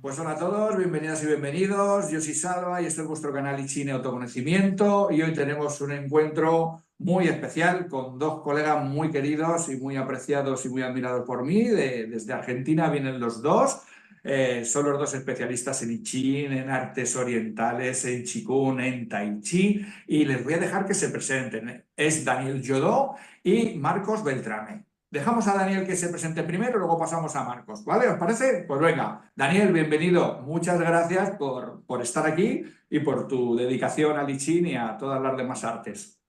Pues hola a todos, bienvenidas y bienvenidos. Yo soy Salva y estoy en vuestro canal Ichine Autoconocimiento y hoy tenemos un encuentro muy especial con dos colegas muy queridos y muy apreciados y muy admirados por mí. Desde Argentina vienen los dos. Son los dos especialistas en I Ching, en artes orientales, en Qigong, en Tai Chi y les voy a dejar que se presenten. Es Daniel Jodó y Marcos Beltrame. Dejamos a Daniel que se presente primero, luego pasamos a Marcos, ¿vale? ¿Os parece? Pues venga, Daniel, bienvenido. Muchas gracias por estar aquí y por tu dedicación al I Ching y a todas las demás artes.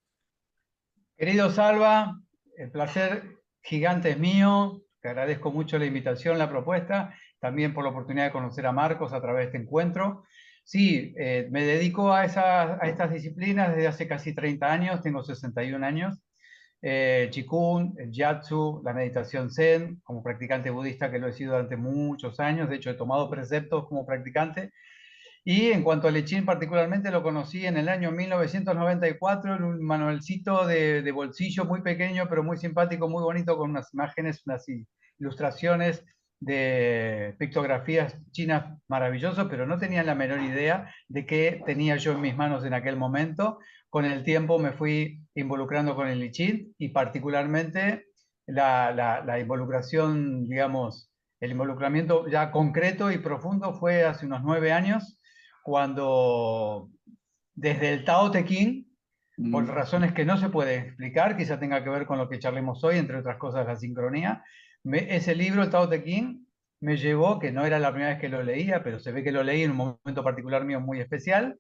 Querido Salva, el placer gigante es mío. Te agradezco mucho la invitación, la propuesta, también por la oportunidad de conocer a Marcos a través de este encuentro. Sí, me dedico a estas disciplinas desde hace casi 30 años, tengo 61 años. Qigong, el Jiatsu, la meditación Zen, como practicante budista que lo he sido durante muchos años, de hecho he tomado preceptos como practicante. Y en cuanto al Lechín particularmente lo conocí en el año 1994 en un manualcito de bolsillo muy pequeño, pero muy simpático, muy bonito, con unas imágenes, unas ilustraciones de pictografías chinas maravilloso, pero no tenía la menor idea de qué tenía yo en mis manos en aquel momento. Con el tiempo me fui involucrando con el Lechín y particularmente la involucración, digamos, el involucramiento ya concreto y profundo fue hace unos 9 años cuando desde el Tao Te Ching, por Mm. razones que no se pueden explicar, quizá tenga que ver con lo que charlemos hoy, entre otras cosas la sincronía, ese libro, el Tao Te Ching, me llevó, que no era la primera vez que lo leía, pero se ve que lo leí en un momento particular mío muy especial,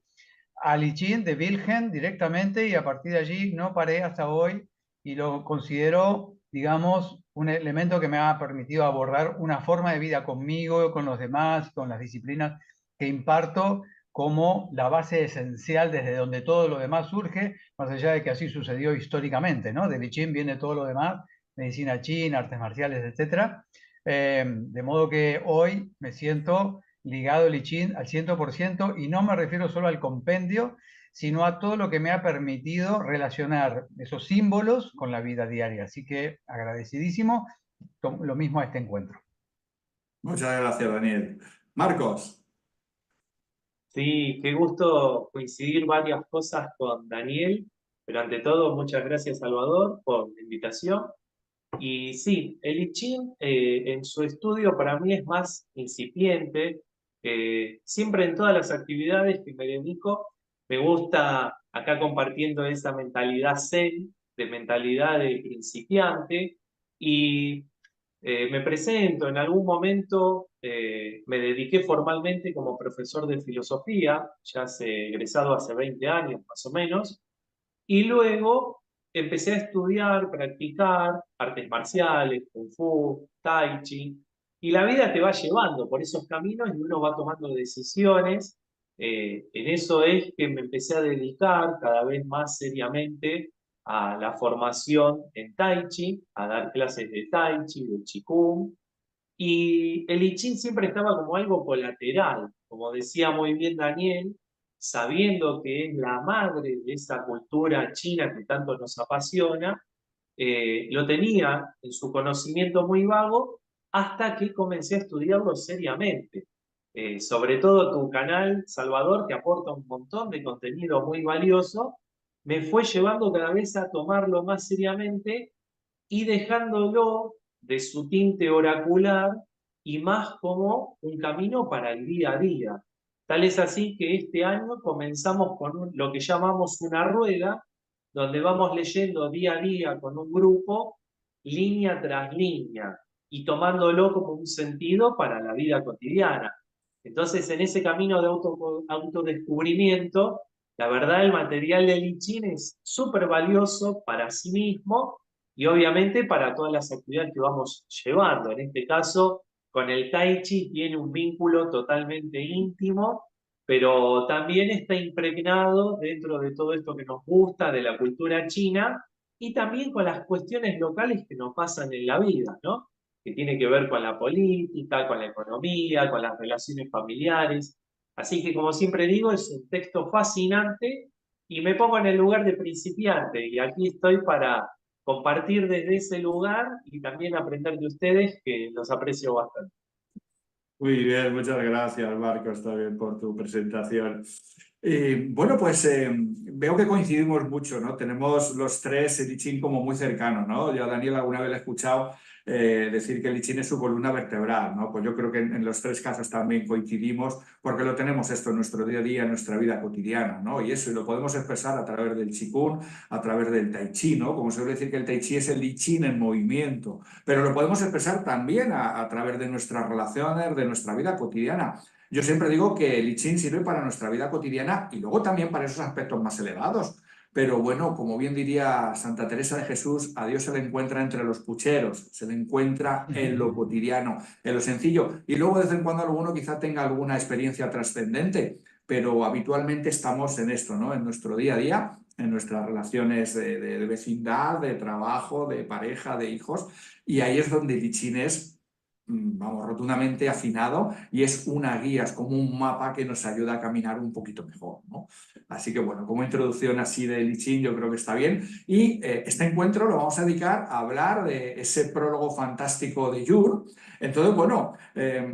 al I Ching de Wilhelm directamente y a partir de allí no paré hasta hoy y lo considero, digamos, un elemento que me ha permitido abordar una forma de vida conmigo, con los demás, con las disciplinas que imparto como la base esencial desde donde todo lo demás surge, más allá de que así sucedió históricamente, ¿no? Del I Ching viene todo lo demás, medicina china, artes marciales, etcétera. De modo que hoy me siento ligado al I Ching al 100% y no me refiero solo al compendio, sino a todo lo que me ha permitido relacionar esos símbolos con la vida diaria. Así que agradecidísimo, lo mismo a este encuentro. Muchas gracias, Daniel. Marcos. Sí, qué gusto coincidir varias cosas con Daniel, pero ante todo, muchas gracias, Salvador, por la invitación. Y sí, el I Ching en su estudio para mí es más incipiente. Siempre en todas las actividades que me dedico, me gusta acá compartiendo esa mentalidad zen, de mentalidad de principiante, y me presento, en algún momento me dediqué formalmente como profesor de filosofía, ya egresado hace 20 años más o menos, y luego empecé a estudiar, practicar artes marciales, kung fu, tai chi, y la vida te va llevando por esos caminos y uno va tomando decisiones. En eso es que me empecé a dedicar cada vez más seriamente a la formación en tai chi, a dar clases de tai chi, de qigong, y el I Ching siempre estaba como algo colateral, como decía muy bien Daniel, sabiendo que es la madre de esa cultura china que tanto nos apasiona, lo tenía en su conocimiento muy vago hasta que comencé a estudiarlo seriamente. Sobre todo tu canal, Salvador, que aporta un montón de contenido muy valioso, me fue llevando cada vez a tomarlo más seriamente y dejándolo de su tinte oracular y más como un camino para el día a día. Tal es así que este año comenzamos con lo que llamamos una rueda, donde vamos leyendo día a día con un grupo, línea tras línea, y tomándolo como un sentido para la vida cotidiana. Entonces, en ese camino de autodescubrimiento, la verdad, el material del I Ching es súper valioso para sí mismo y obviamente para todas las actividades que vamos llevando. En este caso, con el Tai Chi tiene un vínculo totalmente íntimo, pero también está impregnado dentro de todo esto que nos gusta, de la cultura china, y también con las cuestiones locales que nos pasan en la vida, ¿no? Que tiene que ver con la política, con la economía, con las relaciones familiares. Así que, como siempre digo, es un texto fascinante y me pongo en el lugar de principiante y aquí estoy para compartir desde ese lugar y también aprender de ustedes, que los aprecio bastante. Muy bien, muchas gracias, Marcos, también por tu presentación. Bueno, pues veo que coincidimos mucho, ¿no? Tenemos los tres el I Ching como muy cercano, ¿no? Yo a Daniel alguna vez le he escuchado decir que el I Ching es su columna vertebral, ¿no? Pues yo creo que en los tres casos también coincidimos porque lo tenemos esto en nuestro día a día, en nuestra vida cotidiana, ¿no? Y eso, y lo podemos expresar a través del Qigong, a través del Tai Chi, ¿no? Como se suele decir que el Tai Chi es el I Ching en movimiento, pero lo podemos expresar también a través de nuestras relaciones, de nuestra vida cotidiana. Yo siempre digo que el I Ching sirve para nuestra vida cotidiana y luego también para esos aspectos más elevados. Pero bueno, como bien diría Santa Teresa de Jesús, a Dios se le encuentra entre los pucheros, se le encuentra en lo cotidiano, en lo sencillo. Y luego de vez en cuando alguno quizá tenga alguna experiencia trascendente, pero habitualmente estamos en esto, ¿no? En nuestro día a día, en nuestras relaciones de vecindad, de trabajo, de pareja, de hijos. Y ahí es donde el I Ching es, vamos, rotundamente afinado y es una guía, es como un mapa que nos ayuda a caminar un poquito mejor, ¿no? Así que bueno, como introducción así de I Ching yo creo que está bien. Y este encuentro lo vamos a dedicar a hablar de ese prólogo fantástico de Jung. Entonces, bueno,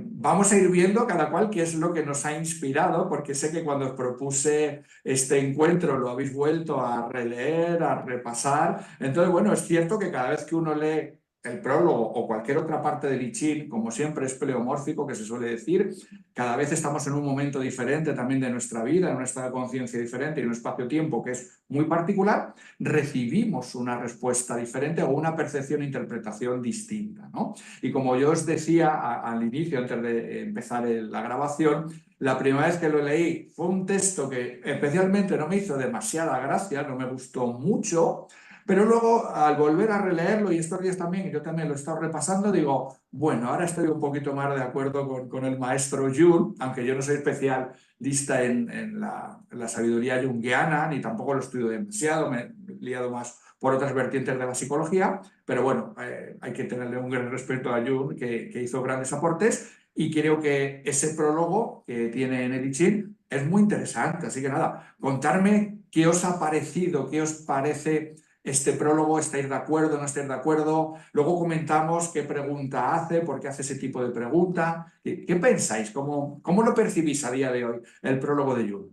vamos a ir viendo cada cual qué es lo que nos ha inspirado, porque sé que cuando os propuse este encuentro lo habéis vuelto a releer, a repasar. Entonces, bueno, es cierto que cada vez que uno lee el prólogo o cualquier otra parte del I Ching, como siempre es pleomórfico, que se suele decir, cada vez estamos en un momento diferente también de nuestra vida, en un estado de conciencia diferente y en un espacio-tiempo que es muy particular, recibimos una respuesta diferente o una percepción e interpretación distinta, ¿no? Y como yo os decía al inicio, antes de empezar la grabación, la primera vez que lo leí fue un texto que especialmente no me hizo demasiada gracia, no me gustó mucho, pero luego, al volver a releerlo, y estos días también, y yo también lo he estado repasando, digo, bueno, ahora estoy un poquito más de acuerdo con el maestro Jung, aunque yo no soy especialista en la sabiduría junguiana, ni tampoco lo estudio demasiado, me he liado más por otras vertientes de la psicología, pero bueno, hay que tenerle un gran respeto a Jung, que hizo grandes aportes, y creo que ese prólogo que tiene en el I Ching es muy interesante. Así que nada, contarme qué os ha parecido, qué os parece este prólogo, ¿estáis de acuerdo, no estáis de acuerdo? Luego comentamos qué pregunta hace, por qué hace ese tipo de pregunta. ¿Qué pensáis? ¿Cómo lo percibís a día de hoy, el prólogo de Jung?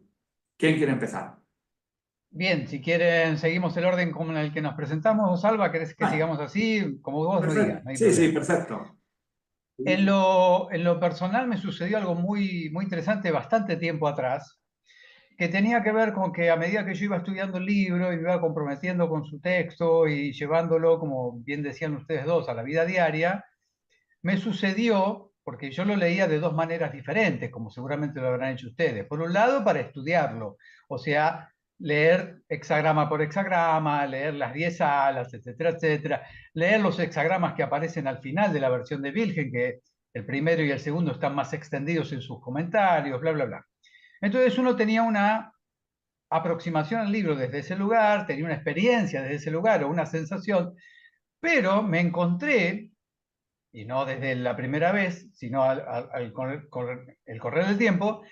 ¿Quién quiere empezar? Bien, si quieren, seguimos el orden como en el que nos presentamos. Salva, ¿querés que Vale, sigamos así? Como vos me digas, perfecto. no hay Sí, sí, problema. perfecto. En lo personal me sucedió algo muy, muy interesante bastante tiempo atrás, que tenía que ver con que a medida que yo iba estudiando el libro y me iba comprometiendo con su texto y llevándolo, como bien decían ustedes dos, a la vida diaria, me sucedió, porque yo lo leía de dos maneras diferentes, como seguramente lo habrán hecho ustedes. Por un lado, para estudiarlo, o sea, leer hexagrama por hexagrama, leer las 10 alas, etcétera, etcétera, leer los hexagramas que aparecen al final de la versión de Wilhelm, que el primero y el segundo están más extendidos en sus comentarios, bla, bla, bla. Entonces uno tenía una aproximación al libro desde ese lugar, tenía una experiencia desde ese lugar o una sensación, pero me encontré, y no desde la primera vez, sino con el correr del tiempo,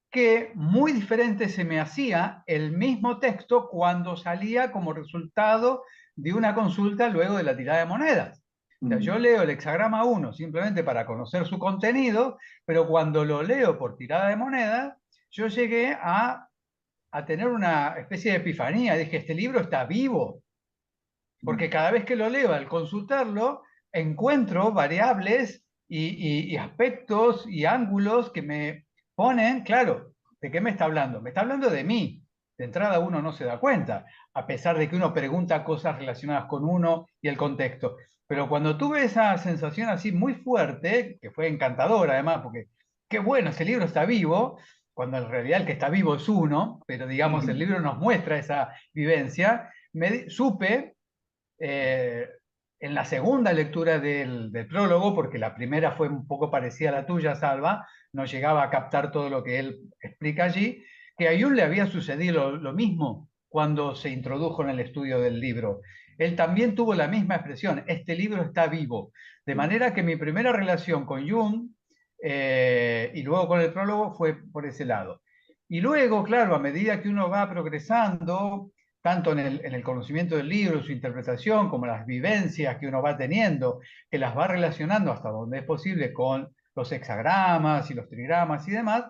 que muy diferente se me hacía el mismo texto cuando salía como resultado de una consulta luego de la tirada de monedas. O sea, yo leo el hexagrama 1 simplemente para conocer su contenido, pero cuando lo leo por tirada de monedas, yo llegué a tener una especie de epifanía. Dije, este libro está vivo, porque cada vez que lo leo al consultarlo, encuentro variables y aspectos y ángulos que me ponen, claro, ¿de qué me está hablando? Me está hablando de mí. De entrada uno no se da cuenta, a pesar de que uno pregunta cosas relacionadas con uno y el contexto. Pero cuando tuve esa sensación así muy fuerte, que fue encantadora además, porque qué bueno, ese libro está vivo, cuando en realidad el que está vivo es uno, pero digamos el libro nos muestra esa vivencia, supe eh, en la segunda lectura del prólogo, porque la primera fue un poco parecida a la tuya, Salva, no llegaba a captar todo lo que él explica allí, que a Jung le había sucedido lo mismo cuando se introdujo en el estudio del libro. Él también tuvo la misma expresión, este libro está vivo. De manera que mi primera relación con Jung y luego con el prólogo fue por ese lado. Y luego, claro, a medida que uno va progresando, tanto en el conocimiento del libro, su interpretación, como las vivencias que uno va teniendo, que las va relacionando hasta donde es posible con los hexagramas y los trigramas y demás,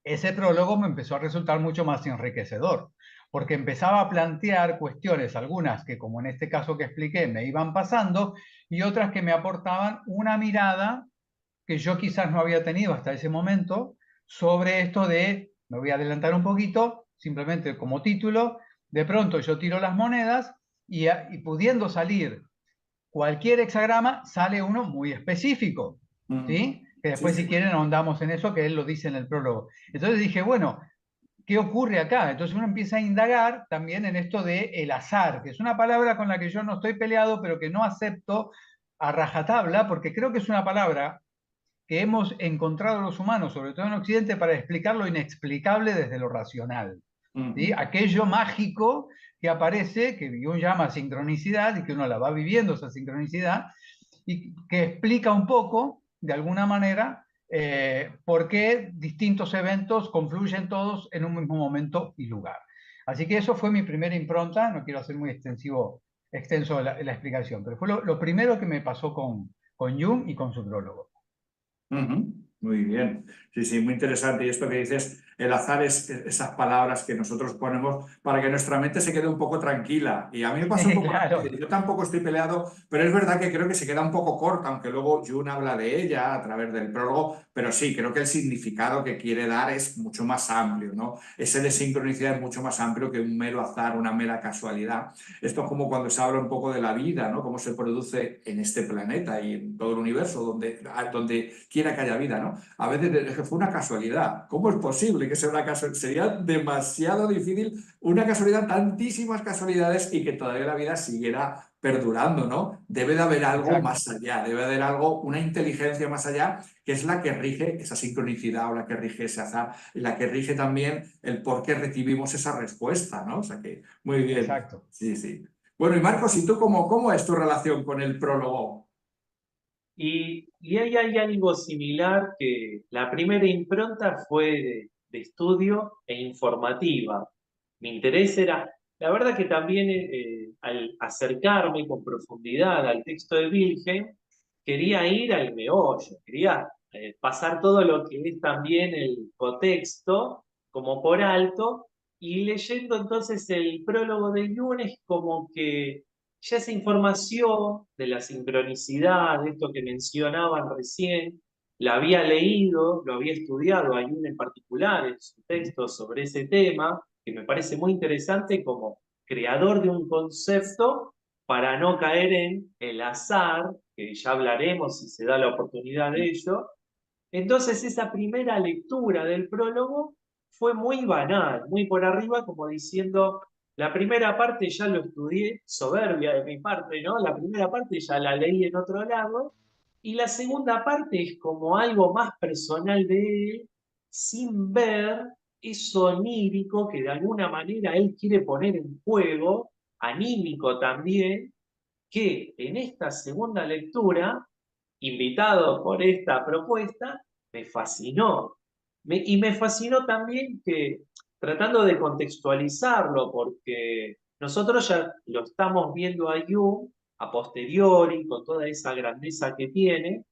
ese prólogo me empezó a resultar mucho más enriquecedor, porque empezaba a plantear cuestiones, algunas que, como en este caso que expliqué, me iban pasando, y otras que me aportaban una mirada que yo quizás no había tenido hasta ese momento sobre esto de, me voy a adelantar un poquito, simplemente como título, de pronto yo tiro las monedas y pudiendo salir cualquier hexagrama, sale uno muy específico, ¿sí? Que Sí, después sí. si quieren ahondamos en eso, que él lo dice en el prólogo. Entonces dije, bueno, ¿qué ocurre acá? Entonces uno empieza a indagar también en esto de el azar, que es una palabra con la que yo no estoy peleado, pero que no acepto a rajatabla, porque creo que es una palabra que hemos encontrado los humanos, sobre todo en Occidente, para explicar lo inexplicable desde lo racional. ¿Sí? Aquello mágico que aparece, que Jung llama sincronicidad, y que uno la va viviendo esa sincronicidad, y que explica un poco, de alguna manera, por qué distintos eventos confluyen todos en un mismo momento y lugar. Así que eso fue mi primera impronta, no quiero hacer muy extenso la explicación, pero fue lo primero que me pasó con Jung y con su prólogo. Muy bien, sí, sí, muy interesante. Y esto que dices, el azar es esas palabras que nosotros ponemos para que nuestra mente se quede un poco tranquila. Y a mí me pasa un poco, Claro, yo tampoco estoy peleado, pero es verdad que creo que se queda un poco corta, aunque luego Jung habla de ella a través del prólogo, pero sí, creo que el significado que quiere dar es mucho más amplio, ¿no? Ese de sincronicidad es mucho más amplio que un mero azar, una mera casualidad. Esto es como cuando se habla un poco de la vida, ¿no? Cómo se produce en este planeta y en todo el universo, donde quiera que haya vida, ¿no? A veces es que fue una casualidad. ¿Cómo es posible que sea una casualidad? Sería demasiado difícil una casualidad, tantísimas casualidades y que todavía la vida siguiera perdurando, ¿no? Debe de haber algo exacto, más allá, debe de haber algo, una inteligencia más allá, que es la que rige esa sincronicidad o la que rige ese azar, la que rige también el por qué recibimos esa respuesta, ¿no? O sea que, muy bien, exacto. sí, sí. Bueno, y Marcos, ¿y tú cómo es tu relación con el prólogo? Y ahí hay algo similar que la primera impronta fue de estudio e informativa. Mi interés era, la verdad que también al acercarme con profundidad al texto de Wilhelm, quería ir al meollo, quería pasar todo lo que es también el contexto como por alto, y leyendo entonces el prólogo de Jung es como que ya esa información de la sincronicidad, de esto que mencionaban recién, la había leído, lo había estudiado, hay un en particular en su texto sobre ese tema, que me parece muy interesante como creador de un concepto para no caer en el azar, que ya hablaremos si se da la oportunidad de ello. Entonces esa primera lectura del prólogo fue muy banal, muy por arriba, como diciendo, la primera parte ya lo estudié, soberbia de mi parte, ¿no? La primera parte ya la leí en otro lado, y la segunda parte es como algo más personal de él, sin ver eso onírico que de alguna manera él quiere poner en juego, anímico también, que en esta segunda lectura, invitado por esta propuesta, me fascinó. Y me fascinó también que, tratando de contextualizarlo, porque nosotros ya lo estamos viendo a Jung a posteriori, con toda esa grandeza que tiene,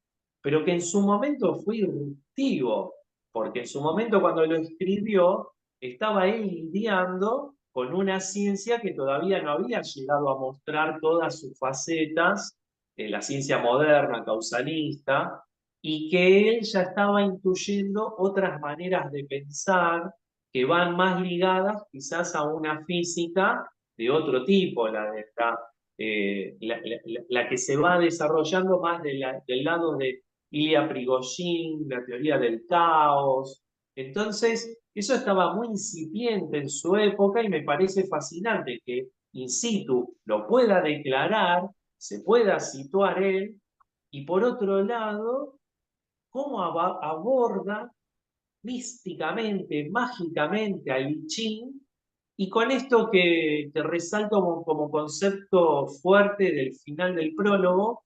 pero que en su momento fue irruptivo, porque en su momento cuando lo escribió, estaba él lidiando con una ciencia que todavía no había llegado a mostrar todas sus facetas, la ciencia moderna, causalista, y que él ya estaba incluyendo otras maneras de pensar que van más ligadas quizás a una física de otro tipo, la que se va desarrollando más del lado de Ilya Prigozhin, la teoría del caos. Entonces, eso estaba muy incipiente en su época y me parece fascinante que in situ lo pueda declarar, se pueda situar él, y por otro lado, cómo aborda místicamente, mágicamente a I Ching, y con esto que resalto como concepto fuerte del final del prólogo,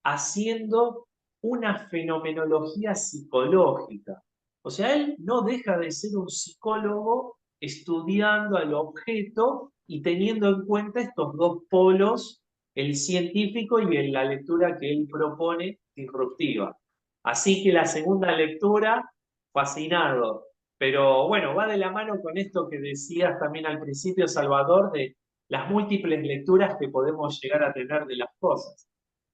haciendo una fenomenología psicológica. O sea, él no deja de ser un psicólogo estudiando al objeto y teniendo en cuenta estos dos polos, el científico y la lectura que él propone disruptiva. Así que la segunda lectura, fascinado. Pero bueno, va de la mano con esto que decías también al principio, Salvador, de las múltiples lecturas que podemos llegar a tener de las cosas.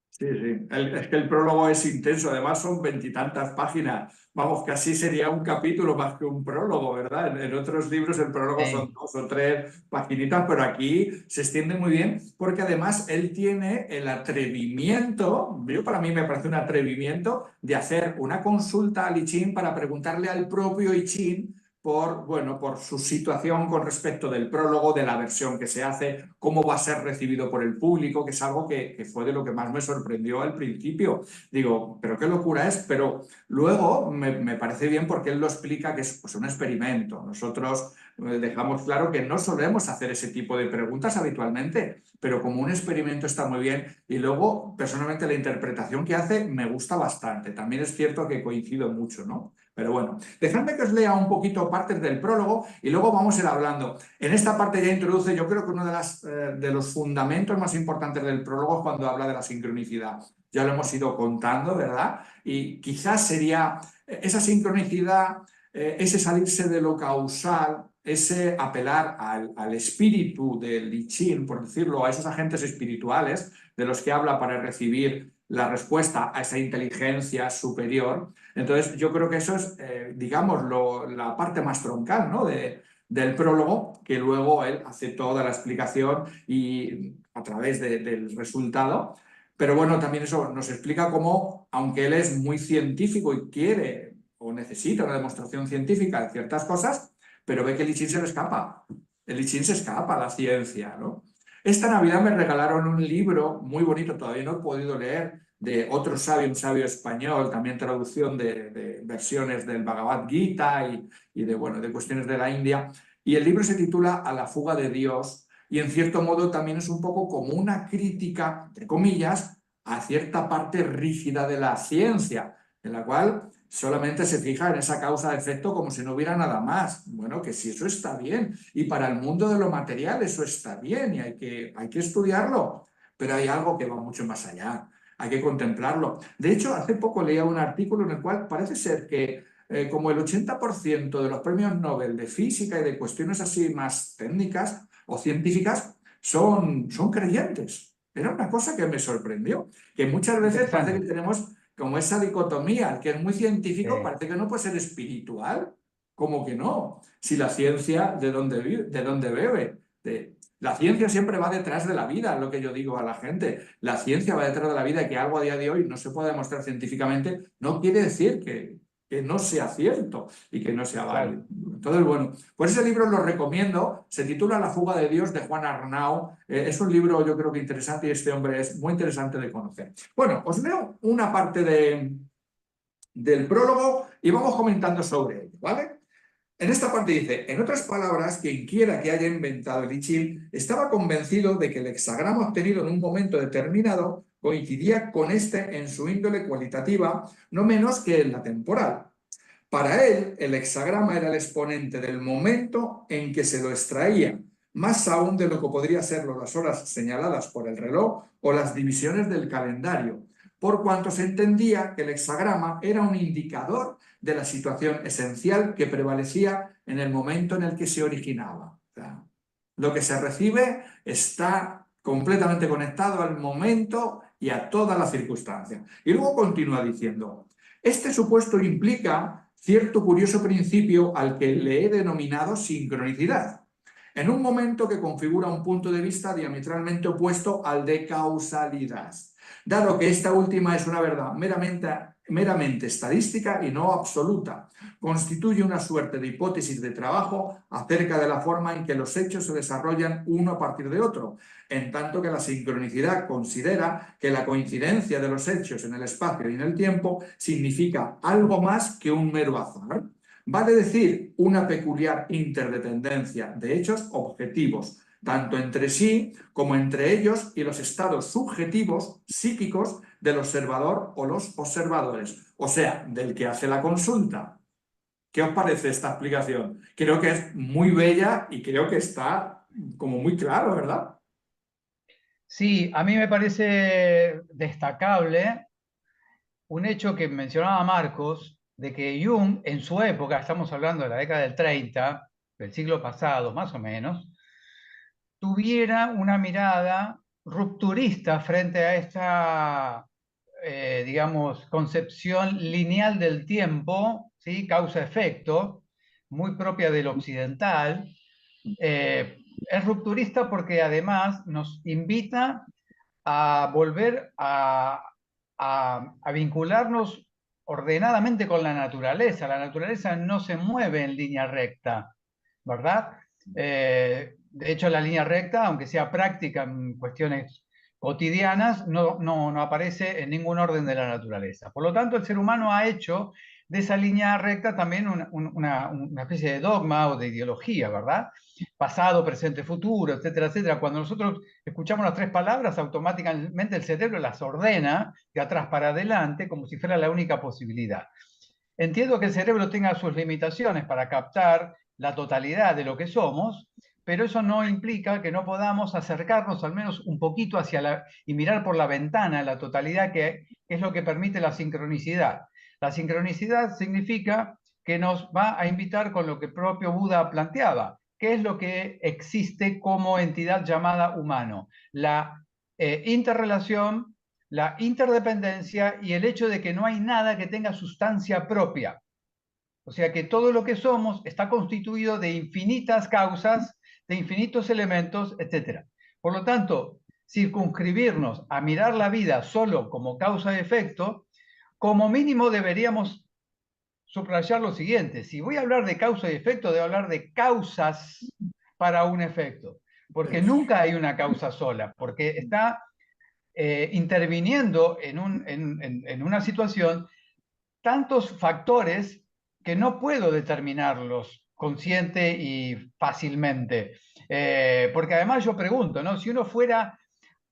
Sí, sí. Es que el prólogo es intenso, además son veintitantas páginas. Vamos, casi sería un capítulo más que un prólogo, ¿verdad? En otros libros el prólogo son Sí. 2 o 3 paginitas, pero aquí se extiende muy bien porque además él tiene el atrevimiento, yo para mí me parece un atrevimiento, de hacer una consulta al I Ching para preguntarle al propio I Ching por, bueno, por su situación con respecto del prólogo, de la versión que se hace, cómo va a ser recibido por el público, que es algo que fue de lo que más me sorprendió al principio. Digo, pero qué locura es, pero luego me parece bien porque él lo explica que es pues, un experimento. Nosotros dejamos claro que no solemos hacer ese tipo de preguntas habitualmente, pero como un experimento está muy bien. Y luego, personalmente, la interpretación que hace me gusta bastante. También es cierto que coincido mucho, ¿no? Pero bueno, dejadme que os lea un poquito partes del prólogo y luego vamos a ir hablando. En esta parte ya introduce, yo creo que uno de los fundamentos más importantes del prólogo es cuando habla de la sincronicidad. Ya lo hemos ido contando, ¿verdad? Y quizás sería esa sincronicidad, ese salirse de lo causal, ese apelar al espíritu del I Ching, por decirlo, a esos agentes espirituales de los que habla para recibir la respuesta a esa inteligencia superior. Entonces, yo creo que eso es, digamos, la parte más troncal, ¿no? Del prólogo, que luego él hace toda la explicación y a través del resultado. Pero bueno, también eso nos explica cómo, aunque él es muy científico y quiere o necesita una demostración científica de ciertas cosas, pero ve que el I Ching se le escapa. El I Ching se escapa a la ciencia, ¿no? Esta Navidad me regalaron un libro muy bonito, todavía no he podido leer, de otro sabio, un sabio español, también traducción de versiones del Bhagavad Gita y de, bueno, de cuestiones de la India. Y el libro se titula A la fuga de Dios y en cierto modo también es un poco como una crítica, entre comillas, a cierta parte rígida de la ciencia, en la cual solamente se fija en esa causa-efecto como si no hubiera nada más. Bueno, que si eso está bien. Y para el mundo de lo material eso está bien y hay que estudiarlo. Pero hay algo que va mucho más allá. Hay que contemplarlo. De hecho, hace poco leía un artículo en el cual parece ser que como el 80% de los premios Nobel de física y de cuestiones así más técnicas o científicas son creyentes. Era una cosa que me sorprendió, que muchas veces parece que Interesante. tenemos como esa dicotomía, el que es muy científico Sí. parece que no puede ser espiritual, como que no. Si la ciencia, ¿de dónde vive? ¿De dónde bebe? La ciencia siempre va detrás de la vida, es lo que yo digo a la gente. La ciencia va detrás de la vida y que algo a día de hoy no se puede demostrar científicamente no quiere decir que no sea cierto y que no sea válido. Claro. Entonces, bueno, pues ese libro lo recomiendo, se titula La fuga de Dios de Juan Arnau. Es un libro yo creo que interesante y este hombre es muy interesante de conocer. Bueno, os leo una parte del prólogo y vamos comentando sobre ello, ¿vale? En esta parte dice, en otras palabras, quien quiera que haya inventado el I Ching estaba convencido de que el hexagrama obtenido en un momento determinado coincidía con este en su índole cualitativa, no menos que en la temporal. Para él, el hexagrama era el exponente del momento en que se lo extraía, más aún de lo que podría serlo las horas señaladas por el reloj o las divisiones del calendario, por cuanto se entendía que el hexagrama era un indicador de la situación esencial que prevalecía en el momento en el que se originaba. O sea, lo que se recibe está completamente conectado al momento y a todas las circunstancias. Y luego continúa diciendo, este supuesto implica cierto curioso principio al que le he denominado sincronicidad, en un momento que configura un punto de vista diametralmente opuesto al de causalidad, dado que esta última es una verdad meramente estadística y no absoluta. Constituye una suerte de hipótesis de trabajo acerca de la forma en que los hechos se desarrollan uno a partir de otro, en tanto que la sincronicidad considera que la coincidencia de los hechos en el espacio y en el tiempo significa algo más que un mero azar. Vale decir, una peculiar interdependencia de hechos objetivos, tanto entre sí como entre ellos y los estados subjetivos psíquicos del observador o los observadores, o sea, del que hace la consulta. ¿Qué os parece esta explicación? Creo que es muy bella y creo que está como muy claro, ¿verdad? Sí, a mí me parece destacable un hecho que mencionaba Marcos, de que Jung en su época, estamos hablando de la década del 30, del siglo pasado más o menos, tuviera una mirada rupturista frente a esta, digamos, concepción lineal del tiempo, ¿sí? Causa-efecto, muy propia del occidental. Es rupturista porque además nos invita a volver a vincularnos ordenadamente con la naturaleza. La naturaleza no se mueve en línea recta, ¿verdad? De hecho, la línea recta, aunque sea práctica en cuestiones cotidianas, no aparece en ningún orden de la naturaleza. Por lo tanto, el ser humano ha hecho de esa línea recta también una especie de dogma o de ideología, ¿verdad? Pasado, presente, futuro, etcétera, etcétera. Cuando nosotros escuchamos las tres palabras, automáticamente el cerebro las ordena de atrás para adelante como si fuera la única posibilidad. Entiendo que el cerebro tenga sus limitaciones para captar la totalidad de lo que somos, pero eso no implica que no podamos acercarnos al menos un poquito y mirar por la ventana la totalidad, que es lo que permite la sincronicidad. La sincronicidad significa que nos va a invitar con lo que propio Buda planteaba, que es lo que existe como entidad llamada humano, la interrelación, la interdependencia y el hecho de que no hay nada que tenga sustancia propia. O sea que todo lo que somos está constituido de infinitas causas, de infinitos elementos, etc. Por lo tanto, circunscribirnos a mirar la vida solo como causa-efecto, como mínimo deberíamos subrayar lo siguiente: si voy a hablar de causa y efecto, debo hablar de causas para un efecto, porque nunca hay una causa sola, porque está interviniendo en una situación tantos factores que no puedo determinarlos consciente y fácilmente. Porque además yo pregunto, ¿no? Si uno fuera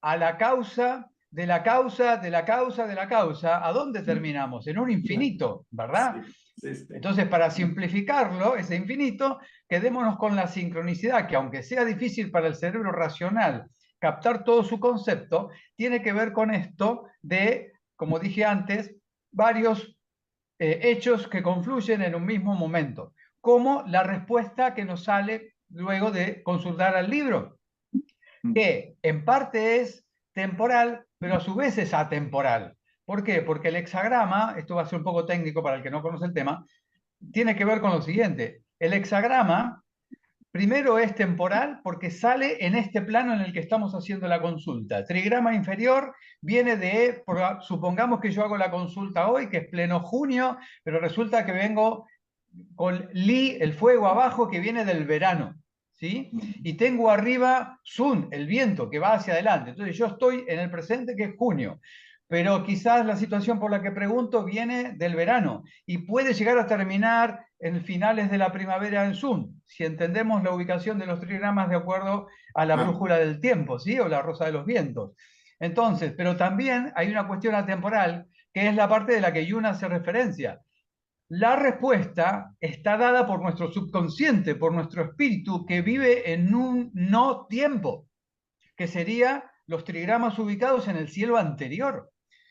a la causa de la causa de la causa de la causa, ¿a dónde terminamos? En un infinito, ¿verdad? Entonces, para simplificarlo, ese infinito, quedémonos con la sincronicidad, que aunque sea difícil para el cerebro racional captar todo su concepto, tiene que ver con esto de, como dije antes, varios hechos que confluyen en un mismo momento, como la respuesta que nos sale luego de consultar al libro, que en parte es temporal, pero a su vez es atemporal. ¿Por qué? Porque el hexagrama, esto va a ser un poco técnico para el que no conoce el tema, tiene que ver con lo siguiente. El hexagrama primero es temporal porque sale en este plano en el que estamos haciendo la consulta. El trigrama inferior viene de, supongamos que yo hago la consulta hoy, que es pleno junio, pero resulta que vengo con Li, el fuego abajo, que viene del verano, ¿sí? Y tengo arriba Sun, el viento, que va hacia adelante. Entonces yo estoy en el presente, que es junio, pero quizás la situación por la que pregunto viene del verano y puede llegar a terminar en finales de la primavera en Sun, si entendemos la ubicación de los trigramas de acuerdo a la brújula del tiempo, ¿sí? O la rosa de los vientos. Entonces, pero también hay una cuestión atemporal, que es la parte de la que Jung hace referencia. La respuesta está dada por nuestro subconsciente, por nuestro espíritu, que vive en un no tiempo, que sería los trigramas ubicados en el cielo anterior.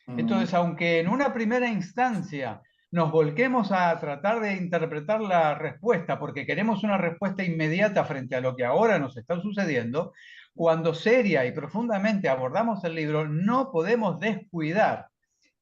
Entonces, aunque en una primera instancia nos volquemos a tratar de interpretar la respuesta porque queremos una respuesta inmediata frente a lo que ahora nos está sucediendo, cuando seria y profundamente abordamos el libro, no podemos descuidar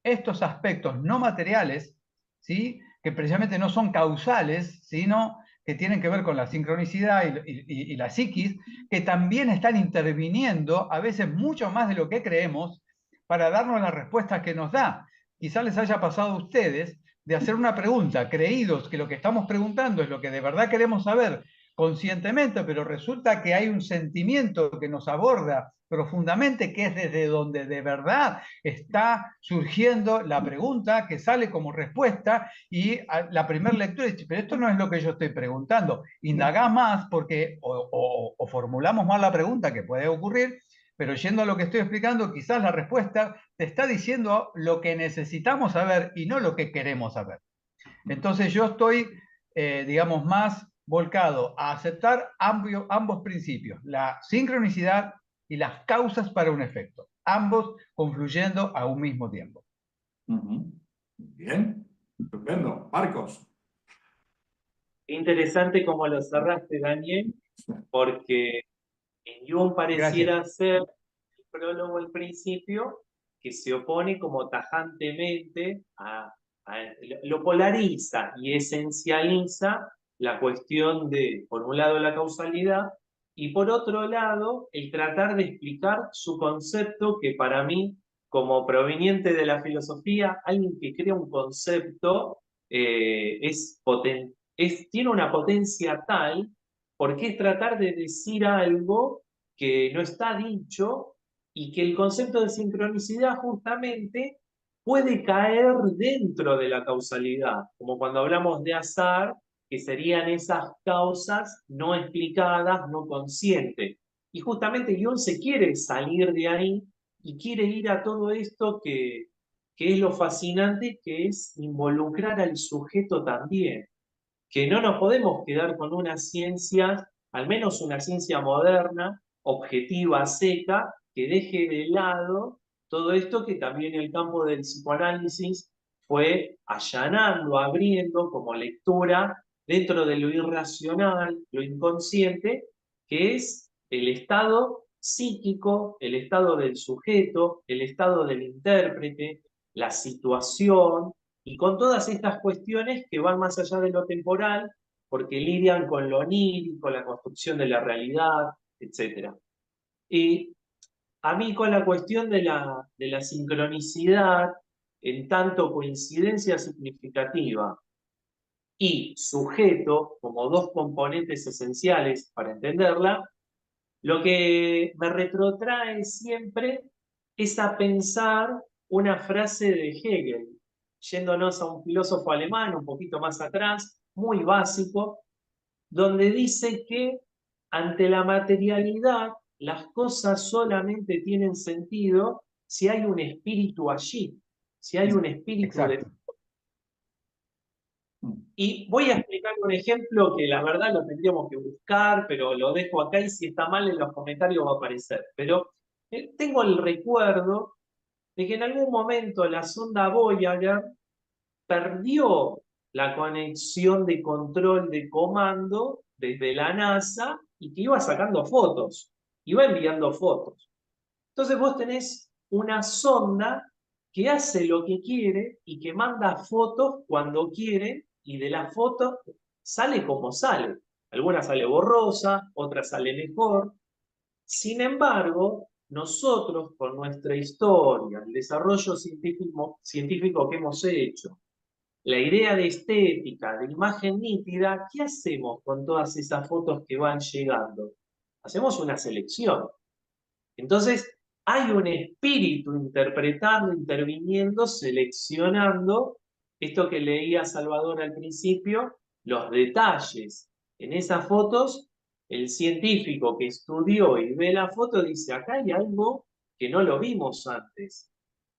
estos aspectos no materiales, ¿sí? Que precisamente no son causales, sino que tienen que ver con la sincronicidad y la psiquis, que también están interviniendo, a veces mucho más de lo que creemos, para darnos las respuestas que nos da. Quizás les haya pasado a ustedes de hacer una pregunta, creídos que lo que estamos preguntando es lo que de verdad queremos saber conscientemente, pero resulta que hay un sentimiento que nos aborda profundamente, que es desde donde de verdad está surgiendo la pregunta que sale como respuesta, y la primera lectura dice, pero esto no es lo que yo estoy preguntando. Indagá más porque o formulamos mal la pregunta, que puede ocurrir, pero yendo a lo que estoy explicando, quizás la respuesta te está diciendo lo que necesitamos saber y no lo que queremos saber. Entonces yo estoy, digamos, más volcado a aceptar ambos principios, la sincronicidad y las causas para un efecto, ambos confluyendo a un mismo tiempo. Bien, estupendo. Marcos. Interesante como lo cerraste, Daniel, porque en Jung pareciera Gracias. ser el prólogo al principio que se opone como tajantemente lo polariza y esencializa la cuestión de, por un lado, la causalidad y por otro lado, el tratar de explicar su concepto que para mí, como proveniente de la filosofía, alguien que crea un concepto tiene una potencia tal porque es tratar de decir algo que no está dicho y que el concepto de sincronicidad justamente puede caer dentro de la causalidad, como cuando hablamos de azar, que serían esas causas no explicadas, no conscientes. Y justamente Jung se quiere salir de ahí y quiere ir a todo esto que es lo fascinante, que es involucrar al sujeto también, que no nos podemos quedar con una ciencia, al menos una ciencia moderna, objetiva, seca, que deje de lado todo esto que también el campo del psicoanálisis fue allanando, abriendo como lectura dentro de lo irracional, lo inconsciente, que es el estado psíquico, el estado del sujeto, el estado del intérprete, la situación, y con todas estas cuestiones que van más allá de lo temporal, porque lidian con lo onírico, la construcción de la realidad, etc. Y a mí con la cuestión de la sincronicidad, en tanto coincidencia significativa y sujeto, como dos componentes esenciales para entenderla, lo que me retrotrae siempre es a pensar una frase de Hegel, yéndonos a un filósofo alemán un poquito más atrás, muy básico, donde dice que ante la materialidad las cosas solamente tienen sentido si hay un espíritu allí, si hay un espíritu de... Exacto. Y voy a explicar un ejemplo que la verdad lo tendríamos que buscar, pero lo dejo acá y si está mal en los comentarios va a aparecer. Pero tengo el recuerdo de que en algún momento la sonda Voyager perdió la conexión de control de comando desde la NASA y que iba sacando fotos, iba enviando fotos. Entonces vos tenés una sonda que hace lo que quiere y que manda fotos cuando quiere y de la foto sale como sale. Alguna sale borrosa, otra sale mejor. Sin embargo, nosotros con nuestra historia, el desarrollo científico que hemos hecho, la idea de estética, de imagen nítida, ¿qué hacemos con todas esas fotos que van llegando? Hacemos una selección. Entonces, hay un espíritu interpretando, interviniendo, seleccionando esto que leía Salvador al principio, los detalles. En esas fotos, el científico que estudió y ve la foto dice, acá hay algo que no lo vimos antes.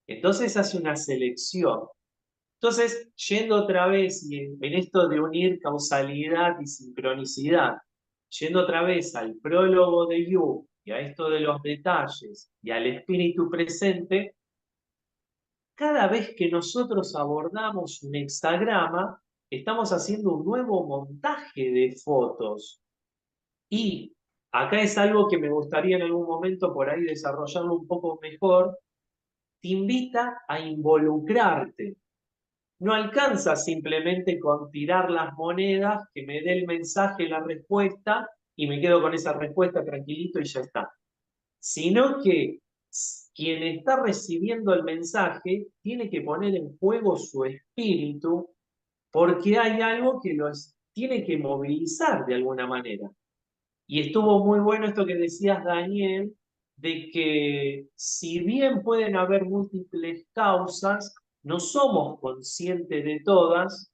Entonces hace una selección. Entonces, yendo otra vez y en esto de unir causalidad y sincronicidad, yendo otra vez al prólogo de Jung y a esto de los detalles y al espíritu presente, cada vez que nosotros abordamos un hexagrama, estamos haciendo un nuevo montaje de fotos. Y acá es algo que me gustaría en algún momento por ahí desarrollarlo un poco mejor, te invita a involucrarte. No alcanza simplemente con tirar las monedas, que me dé el mensaje, la respuesta, y me quedo con esa respuesta tranquilito y ya está. Sino que quien está recibiendo el mensaje tiene que poner en juego su espíritu porque hay algo que los tiene que movilizar de alguna manera. Y estuvo muy bueno esto que decías, Daniel, de que si bien pueden haber múltiples causas, no somos conscientes de todas,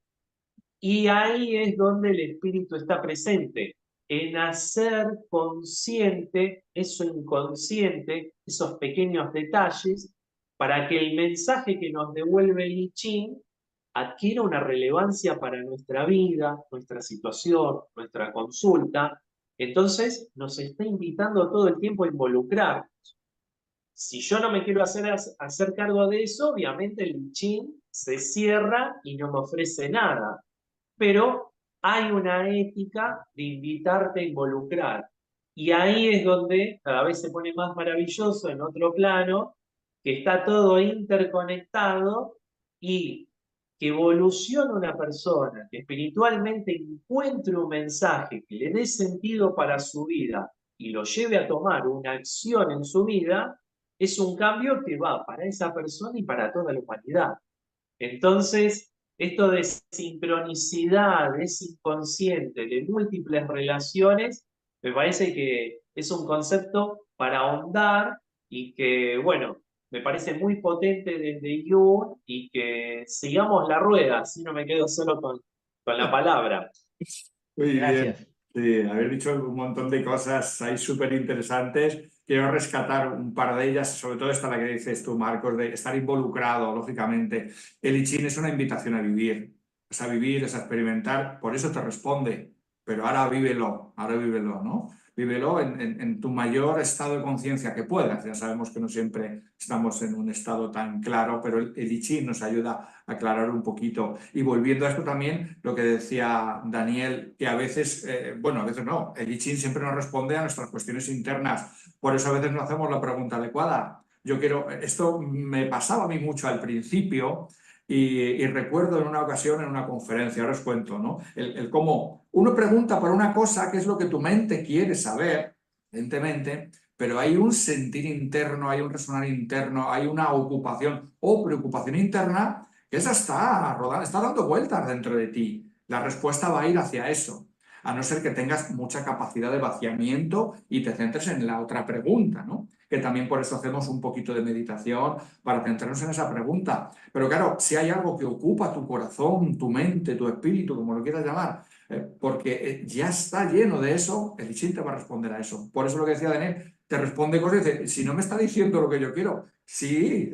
y ahí es donde el espíritu está presente, en hacer consciente eso inconsciente, esos pequeños detalles, para que el mensaje que nos devuelve el I Ching adquiera una relevancia para nuestra vida, nuestra situación, nuestra consulta. Entonces nos está invitando todo el tiempo a involucrarnos. Si yo no me quiero hacer cargo de eso, obviamente el I Ching se cierra y no me ofrece nada. Pero hay una ética de invitarte a involucrar. Y ahí es donde cada vez se pone más maravilloso en otro plano, que está todo interconectado y que evolucione una persona, que espiritualmente encuentre un mensaje que le dé sentido para su vida y lo lleve a tomar una acción en su vida, es un cambio que va para esa persona y para toda la humanidad. Entonces, esto de sincronicidad, de ese inconsciente, de múltiples relaciones, me parece que es un concepto para ahondar y que, bueno, me parece muy potente desde Jung y que sigamos la rueda, así no me quedo solo con la palabra. Muy bien. Gracias. Sí, habéis dicho un montón de cosas ahí súper interesantes. Quiero rescatar un par de ellas, sobre todo esta la que dices tú, Marcos, de estar involucrado, lógicamente. El I Ching es una invitación a vivir, es a vivir, es a experimentar, por eso te responde, pero ahora vívelo, ¿no? Vívelo en tu mayor estado de conciencia que puedas. Ya sabemos que no siempre estamos en un estado tan claro, pero el I Ching nos ayuda a aclarar un poquito. Y volviendo a esto también, lo que decía Daniel, que a veces, bueno, a veces no, el I Ching siempre nos responde a nuestras cuestiones internas. Por eso a veces no hacemos la pregunta adecuada. Yo quiero, esto me pasaba a mí mucho al principio y recuerdo en una ocasión en una conferencia, ahora os cuento, ¿no? El cómo uno pregunta por una cosa que es lo que tu mente quiere saber, evidentemente, pero hay un sentir interno, hay un resonar interno, hay una ocupación o preocupación interna que esa está rodando, está dando vueltas dentro de ti. La respuesta va a ir hacia eso, a no ser que tengas mucha capacidad de vaciamiento y te centres en la otra pregunta, ¿no? Que también por eso hacemos un poquito de meditación para centrarnos en esa pregunta. Pero claro, si hay algo que ocupa tu corazón, tu mente, tu espíritu, como lo quieras llamar, porque ya está lleno de eso, el I Ching te va a responder a eso. Por eso lo que decía Daniel, te responde cosas y dice, si no me está diciendo lo que yo quiero, sí,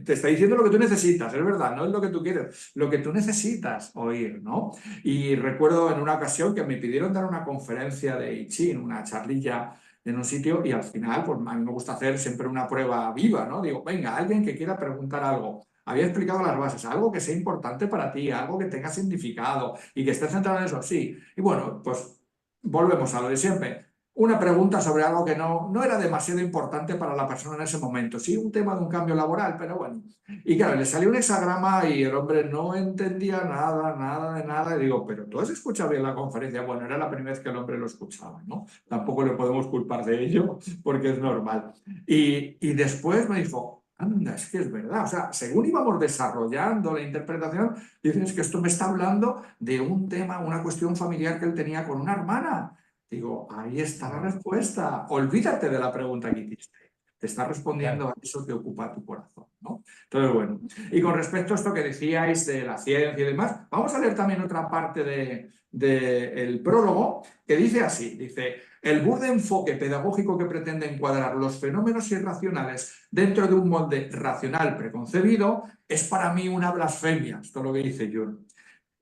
te está diciendo lo que tú necesitas, es verdad, no es lo que tú quieres, lo que tú necesitas oír, ¿no? Y recuerdo en una ocasión que me pidieron dar una conferencia de I Ching, una charlilla en un sitio y al final, pues a mí me gusta hacer siempre una prueba viva, ¿no? Digo, venga, alguien que quiera preguntar algo. Había explicado las bases, algo que sea importante para ti, algo que tenga significado y que esté centrado en eso, sí. Y bueno, pues volvemos a lo de siempre. Una pregunta sobre algo que no era demasiado importante para la persona en ese momento. Sí, un tema de un cambio laboral, pero bueno. Y claro, le salió un hexagrama y el hombre no entendía nada de nada. Y digo, pero tú has escuchado bien la conferencia. Bueno, era la primera vez que el hombre lo escuchaba, ¿no? Tampoco le podemos culpar de ello porque es normal. Y después me dijo, anda, es que es verdad. O sea, según íbamos desarrollando la interpretación, dices que esto me está hablando de un tema, una cuestión familiar que él tenía con una hermana. Digo, ahí está la respuesta. Olvídate de la pregunta que hiciste. Te está respondiendo a eso que ocupa tu corazón, ¿no? Entonces, bueno. Y con respecto a esto que decíais de la ciencia y demás, vamos a leer también otra parte del prólogo que dice así, dice, el burdo enfoque pedagógico que pretende encuadrar los fenómenos irracionales dentro de un molde racional preconcebido es para mí una blasfemia. Esto es lo que dice Jung.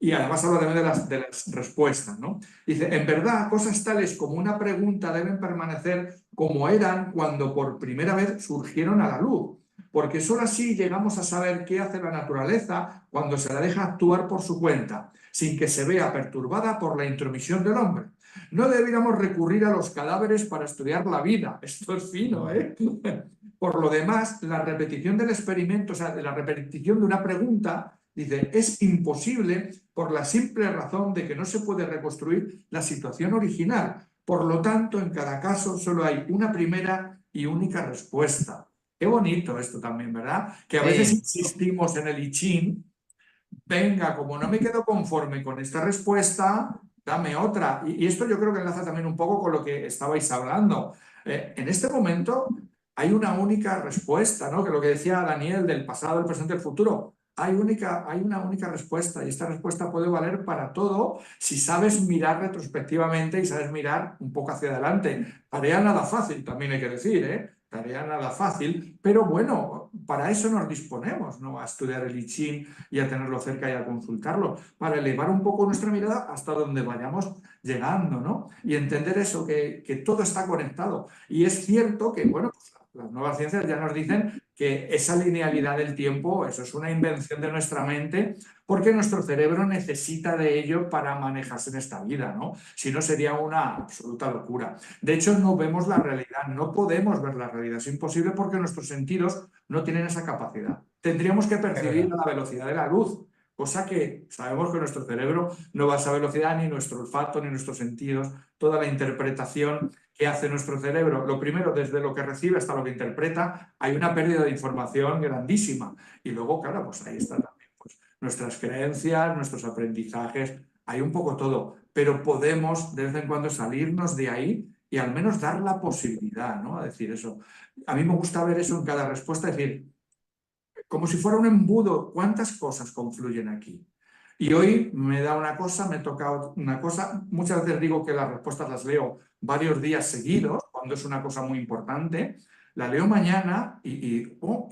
Y además habla también de las respuestas, ¿no? Dice, en verdad, cosas tales como una pregunta deben permanecer como eran cuando por primera vez surgieron a la luz, porque solo así llegamos a saber qué hace la naturaleza cuando se la deja actuar por su cuenta, sin que se vea perturbada por la intromisión del hombre. No deberíamos recurrir a los cadáveres para estudiar la vida. Esto es fino, ¿eh? Por lo demás, la repetición del experimento, o sea, la repetición de una pregunta, dice, es imposible por la simple razón de que no se puede reconstruir la situación original. Por lo tanto, en cada caso solo hay una primera y única respuesta. Qué bonito esto también, ¿verdad? Que a veces Sí, insistimos en el I Ching. Venga, como no me quedo conforme con esta respuesta, dame otra. Y esto yo creo que enlaza también un poco con lo que estabais hablando. En este momento hay una única respuesta, ¿no? Que lo que decía Daniel del pasado, el presente, el futuro. Hay una única respuesta y esta respuesta puede valer para todo si sabes mirar retrospectivamente y sabes mirar un poco hacia adelante. Tarea nada fácil, también hay que decir, ¿eh? Tarea nada fácil, pero bueno, para eso nos disponemos, ¿no? A estudiar el I Ching y a tenerlo cerca y a consultarlo, para elevar un poco nuestra mirada hasta donde vayamos llegando, ¿no? Y entender eso, que todo está conectado. Y es cierto que, bueno, pues Las nuevas ciencias ya nos dicen que esa linealidad del tiempo, eso es una invención de nuestra mente, porque nuestro cerebro necesita de ello para manejarse en esta vida, ¿no? Si no, sería una absoluta locura. De hecho, no vemos la realidad, no podemos ver la realidad, es imposible porque nuestros sentidos no tienen esa capacidad. Tendríamos que Es percibir verdad. a la velocidad de la luz, cosa que sabemos que nuestro cerebro no va a esa velocidad, ni nuestro olfato, ni nuestros sentidos, toda la interpretación que hace nuestro cerebro. Lo primero, desde lo que recibe hasta lo que interpreta, hay una pérdida de información grandísima. Y luego, claro, pues ahí está también pues, nuestras creencias, nuestros aprendizajes, hay un poco todo. Pero podemos de vez en cuando salirnos de ahí y al menos dar la posibilidad, ¿no? A decir eso. A mí me gusta ver eso en cada respuesta, es decir, como si fuera un embudo, ¿cuántas cosas confluyen aquí? Y hoy me da una cosa, me toca una cosa. Muchas veces digo que las respuestas las leo varios días seguidos, cuando es una cosa muy importante. La leo mañana y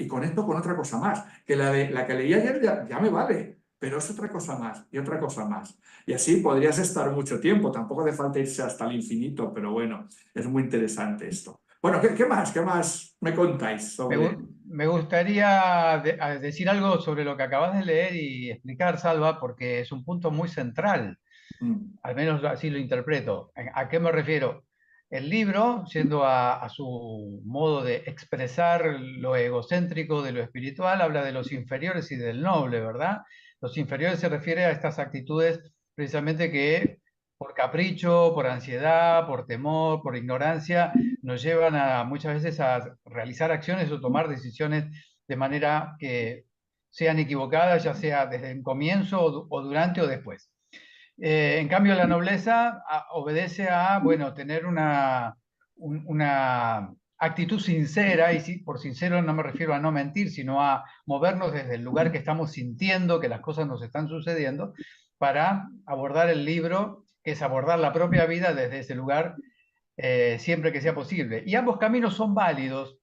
conecto con otra cosa más, que la que leí ayer ya me vale, pero es otra cosa más y otra cosa más. Y así podrías estar mucho tiempo, tampoco hace falta irse hasta el infinito, pero bueno, es muy interesante esto. Bueno, ¿qué más? ¿Qué más me contáis sobre...? Me gustaría decir algo sobre lo que acabas de leer y explicar, Salva, porque es un punto muy central, Mm, al menos así lo interpreto. ¿A qué me refiero? El libro, yendo a su modo de expresar lo egocéntrico de lo espiritual, habla de los inferiores y del noble, ¿verdad? Los inferiores se refiere a estas actitudes precisamente que por capricho, por ansiedad, por temor, por ignorancia, nos llevan a muchas veces a realizar acciones o tomar decisiones de manera que sean equivocadas, ya sea desde el comienzo o durante o después. En cambio, la nobleza obedece a, bueno, tener una actitud sincera, y por sincero no me refiero a no mentir, sino a movernos desde el lugar que estamos sintiendo que las cosas nos están sucediendo, para abordar el libro, que es abordar la propia vida desde ese lugar, siempre que sea posible. Y ambos caminos son válidos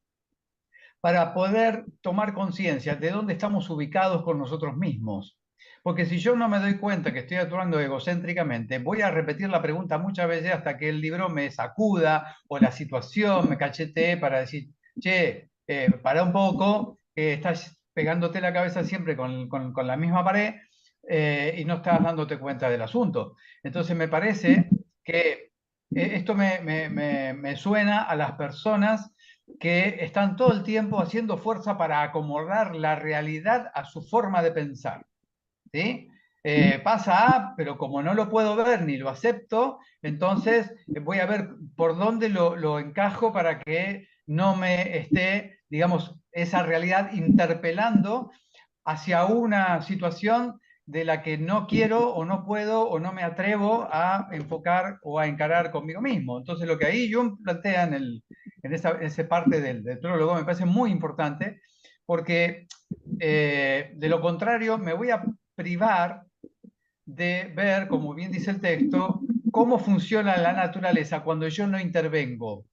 para poder tomar conciencia de dónde estamos ubicados con nosotros mismos. Porque si yo no me doy cuenta que estoy actuando egocéntricamente, voy a repetir la pregunta muchas veces hasta que el libro me sacuda o la situación me cachetee para decir, che, para un poco, que estás pegándote la cabeza siempre con la misma pared y no estás dándote cuenta del asunto. Entonces me parece que esto me suena a las personas que están todo el tiempo haciendo fuerza para acomodar la realidad a su forma de pensar. ¿Sí? Pasa A, pero como no lo puedo ver ni lo acepto, entonces voy a ver por dónde lo encajo para que no me esté, digamos, esa realidad interpelando hacia una situación de la que no quiero o no puedo o no me atrevo a enfocar o a encarar conmigo mismo. Entonces lo que ahí Jung plantea en esa parte del prólogo me parece muy importante porque de lo contrario me voy a privar de ver, como bien dice el texto, cómo funciona la naturaleza cuando yo no intervengo.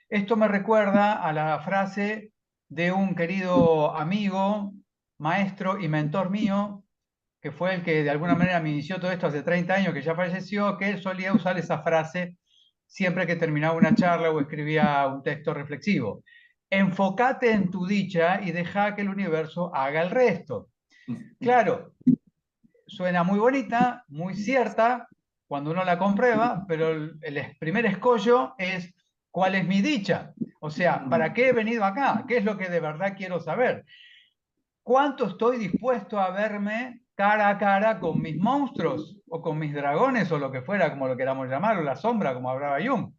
Esto me recuerda a la frase de un querido amigo, maestro y mentor mío, que fue el que de alguna manera me inició todo esto hace 30 años, que ya falleció, que él solía usar esa frase siempre que terminaba una charla o escribía un texto reflexivo. Enfócate en tu dicha y deja que el universo haga el resto. Claro, suena muy bonita, muy cierta cuando uno la comprueba, pero el primer escollo es ¿cuál es mi dicha? O sea, ¿para qué he venido acá? ¿Qué es lo que de verdad quiero saber? ¿Cuánto estoy dispuesto a verme cara a cara con mis monstruos o con mis dragones o lo que fuera, como lo queramos llamar, o la sombra, como hablaba Jung?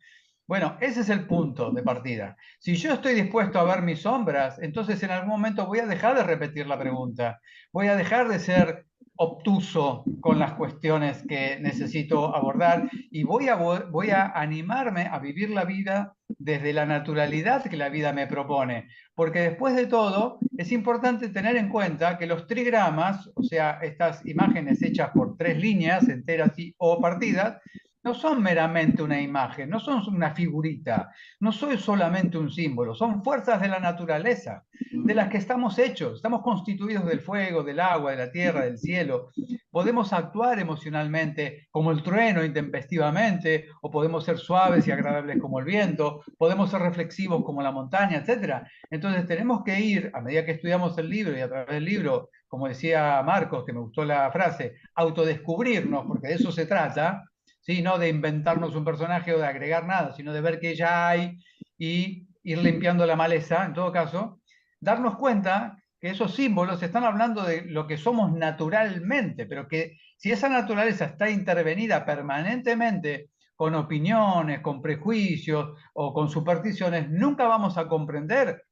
Bueno, ese es el punto de partida. Si yo estoy dispuesto a ver mis sombras, entonces en algún momento voy a dejar de repetir la pregunta, voy a dejar de ser obtuso con las cuestiones que necesito abordar y voy a animarme a vivir la vida desde la naturalidad que la vida me propone. Porque después de todo, es importante tener en cuenta que los trigramas, o sea, estas imágenes hechas por tres líneas enteras o partidas, no son meramente una imagen, no son una figurita, no soy solamente un símbolo, son fuerzas de la naturaleza, de las que estamos hechos, estamos constituidos del fuego, del agua, de la tierra, del cielo. Podemos actuar emocionalmente como el trueno intempestivamente, o podemos ser suaves y agradables como el viento, podemos ser reflexivos como la montaña, etc. Entonces tenemos que ir, a medida que estudiamos el libro y a través del libro, como decía Marcos, que me gustó la frase, autodescubrirnos, porque de eso se trata, ¿sí? No de inventarnos un personaje o de agregar nada, sino de ver qué ya hay y ir limpiando la maleza, en todo caso, darnos cuenta que esos símbolos están hablando de lo que somos naturalmente, pero que si esa naturaleza está intervenida permanentemente con opiniones, con prejuicios o con supersticiones, nunca vamos a comprender,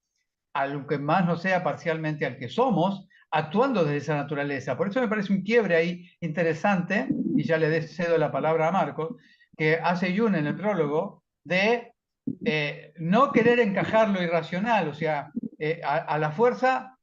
aunque más no sea parcialmente al que somos, actuando desde esa naturaleza. Por eso me parece un quiebre ahí interesante, y ya le cedo la palabra a Marcos, que hace Jung en el prólogo, de no querer encajar lo irracional, o sea, a la fuerza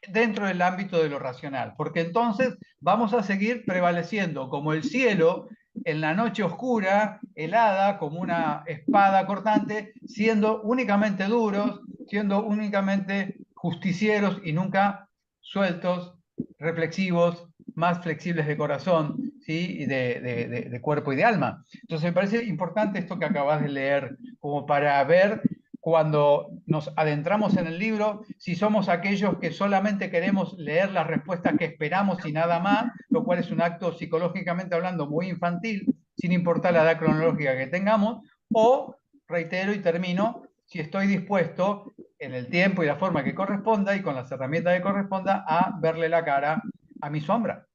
dentro del ámbito de lo racional, porque entonces vamos a seguir prevaleciendo como el cielo en la noche oscura, helada, como una espada cortante, siendo únicamente duros, siendo únicamente justicieros y nunca sueltos, reflexivos, más flexibles de corazón, ¿sí? Y de cuerpo y de alma. Entonces me parece importante esto que acabas de leer, como para ver cuando nos adentramos en el libro, si somos aquellos que solamente queremos leer las respuestas que esperamos y nada más, lo cual es un acto psicológicamente hablando muy infantil, sin importar la edad cronológica que tengamos, o, reitero y termino, si estoy dispuesto en el tiempo y la forma que corresponda y con las herramientas que corresponda a verle la cara a mi sombra.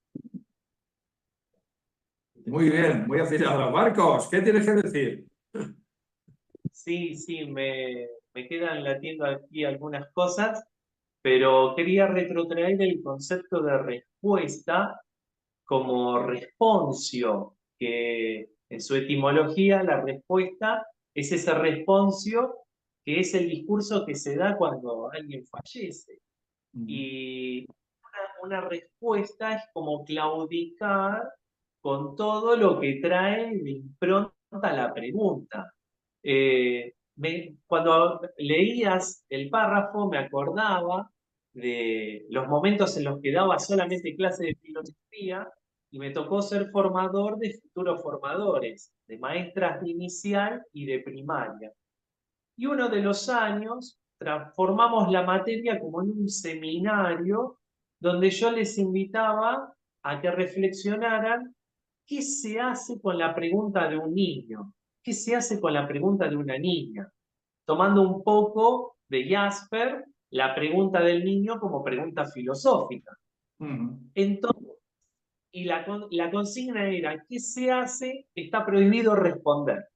Muy bien, muy afilado. Marcos, ¿qué tienes que decir? Sí, sí, me quedan latiendo aquí algunas cosas, pero quería retrotraer el concepto de respuesta como responsio, que en su etimología la respuesta es ese responsio que es el discurso que se da cuando alguien fallece. Y una respuesta es como claudicar con todo lo que trae de impronta la pregunta. Cuando leías el párrafo me acordaba de los momentos en los que daba solamente clase de filosofía y me tocó ser formador de futuros formadores, de maestras de inicial y de primaria. Y uno de los años transformamos la materia como en un seminario donde yo les invitaba a que reflexionaran qué se hace con la pregunta de un niño, qué se hace con la pregunta de una niña, tomando un poco de Jasper la pregunta del niño como pregunta filosófica. Entonces, y la consigna era, ¿qué se hace? Está prohibido responder.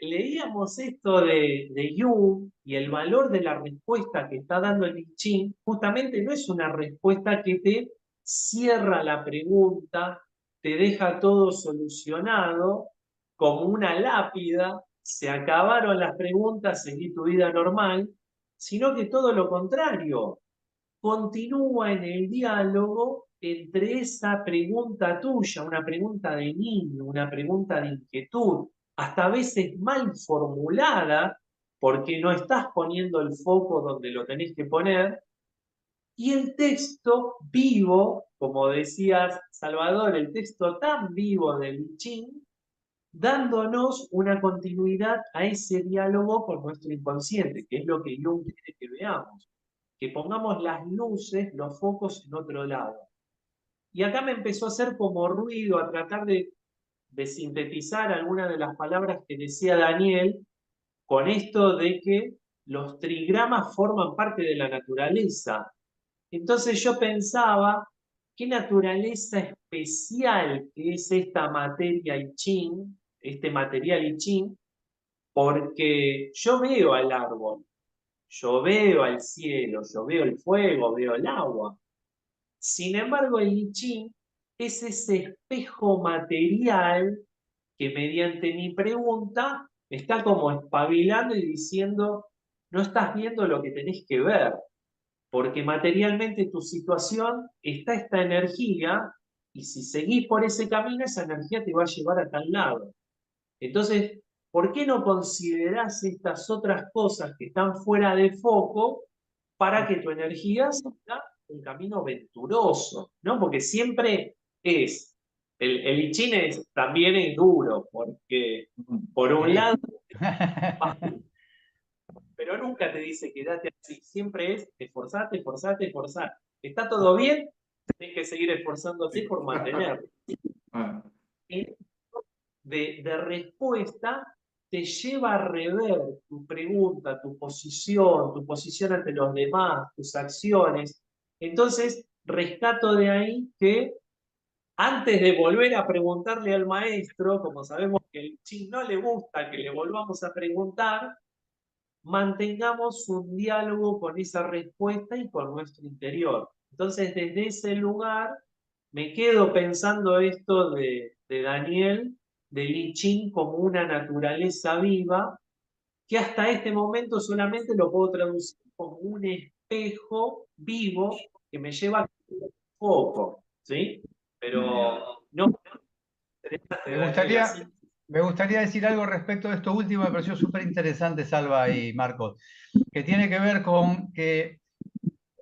Leíamos esto de Jung y el valor de la respuesta que está dando el I Ching, justamente no es una respuesta que te cierra la pregunta, te deja todo solucionado, como una lápida, se acabaron las preguntas, seguí tu vida normal, sino que todo lo contrario, continúa en el diálogo entre esa pregunta tuya, una pregunta de niño, una pregunta de inquietud, hasta a veces mal formulada, porque no estás poniendo el foco donde lo tenés que poner, y el texto vivo, como decías, Salvador, el texto tan vivo del I Ching, dándonos una continuidad a ese diálogo con nuestro inconsciente, que es lo que Jung quiere que veamos, que pongamos las luces, los focos en otro lado. Y acá me empezó a hacer como ruido a tratar de sintetizar algunas de las palabras que decía Daniel con esto de que los trigramas forman parte de la naturaleza. Entonces yo pensaba, qué naturaleza especial que es esta materia I Ching, este material I Ching, porque yo veo al árbol, yo veo al cielo, yo veo el fuego, veo el agua. Sin embargo, el I Ching es ese espejo material que mediante mi pregunta me está como espabilando y diciendo, no estás viendo lo que tenés que ver, porque materialmente tu situación está esta energía y si seguís por ese camino, esa energía te va a llevar a tal lado. Entonces, ¿por qué no considerás estas otras cosas que están fuera de foco para que tu energía sea un camino venturoso, ¿no? Porque siempre es, el I Ching también es duro, porque por un lado, pero nunca te dice quédate así, siempre es esforzate, esforzate, esforzate. ¿Está todo bien? Tienes que seguir esforzándote por mantenerlo. De respuesta te lleva a rever tu pregunta, tu posición ante los demás, tus acciones. Entonces, rescato de ahí que antes de volver a preguntarle al maestro, como sabemos que el Ching no le gusta que le volvamos a preguntar, mantengamos un diálogo con esa respuesta y con nuestro interior. Entonces, desde ese lugar, me quedo pensando esto de Daniel, del I Ching como una naturaleza viva, que hasta este momento solamente lo puedo traducir como un espejo vivo que me lleva a un foco, ¿sí? Pero no interesante, Me Daniel, así. gustaría, me gustaría decir algo respecto de esto último, me pareció súper interesante, Salva y Marcos, que tiene que ver con que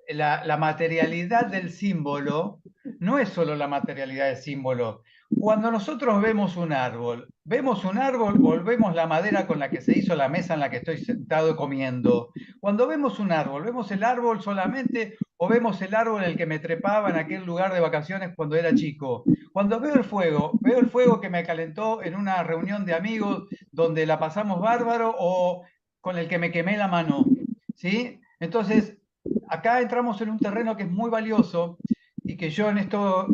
la materialidad del símbolo no es solo la materialidad del símbolo. Cuando nosotros vemos un árbol o vemos la madera con la que se hizo la mesa en la que estoy sentado comiendo. Cuando vemos un árbol, ¿vemos el árbol solamente o vemos el árbol en el que me trepaba en aquel lugar de vacaciones cuando era chico? Cuando veo el fuego que me calentó en una reunión de amigos donde la pasamos bárbaro o con el que me quemé la mano. ¿Sí? Entonces, acá entramos en un terreno que es muy valioso y que yo en esto,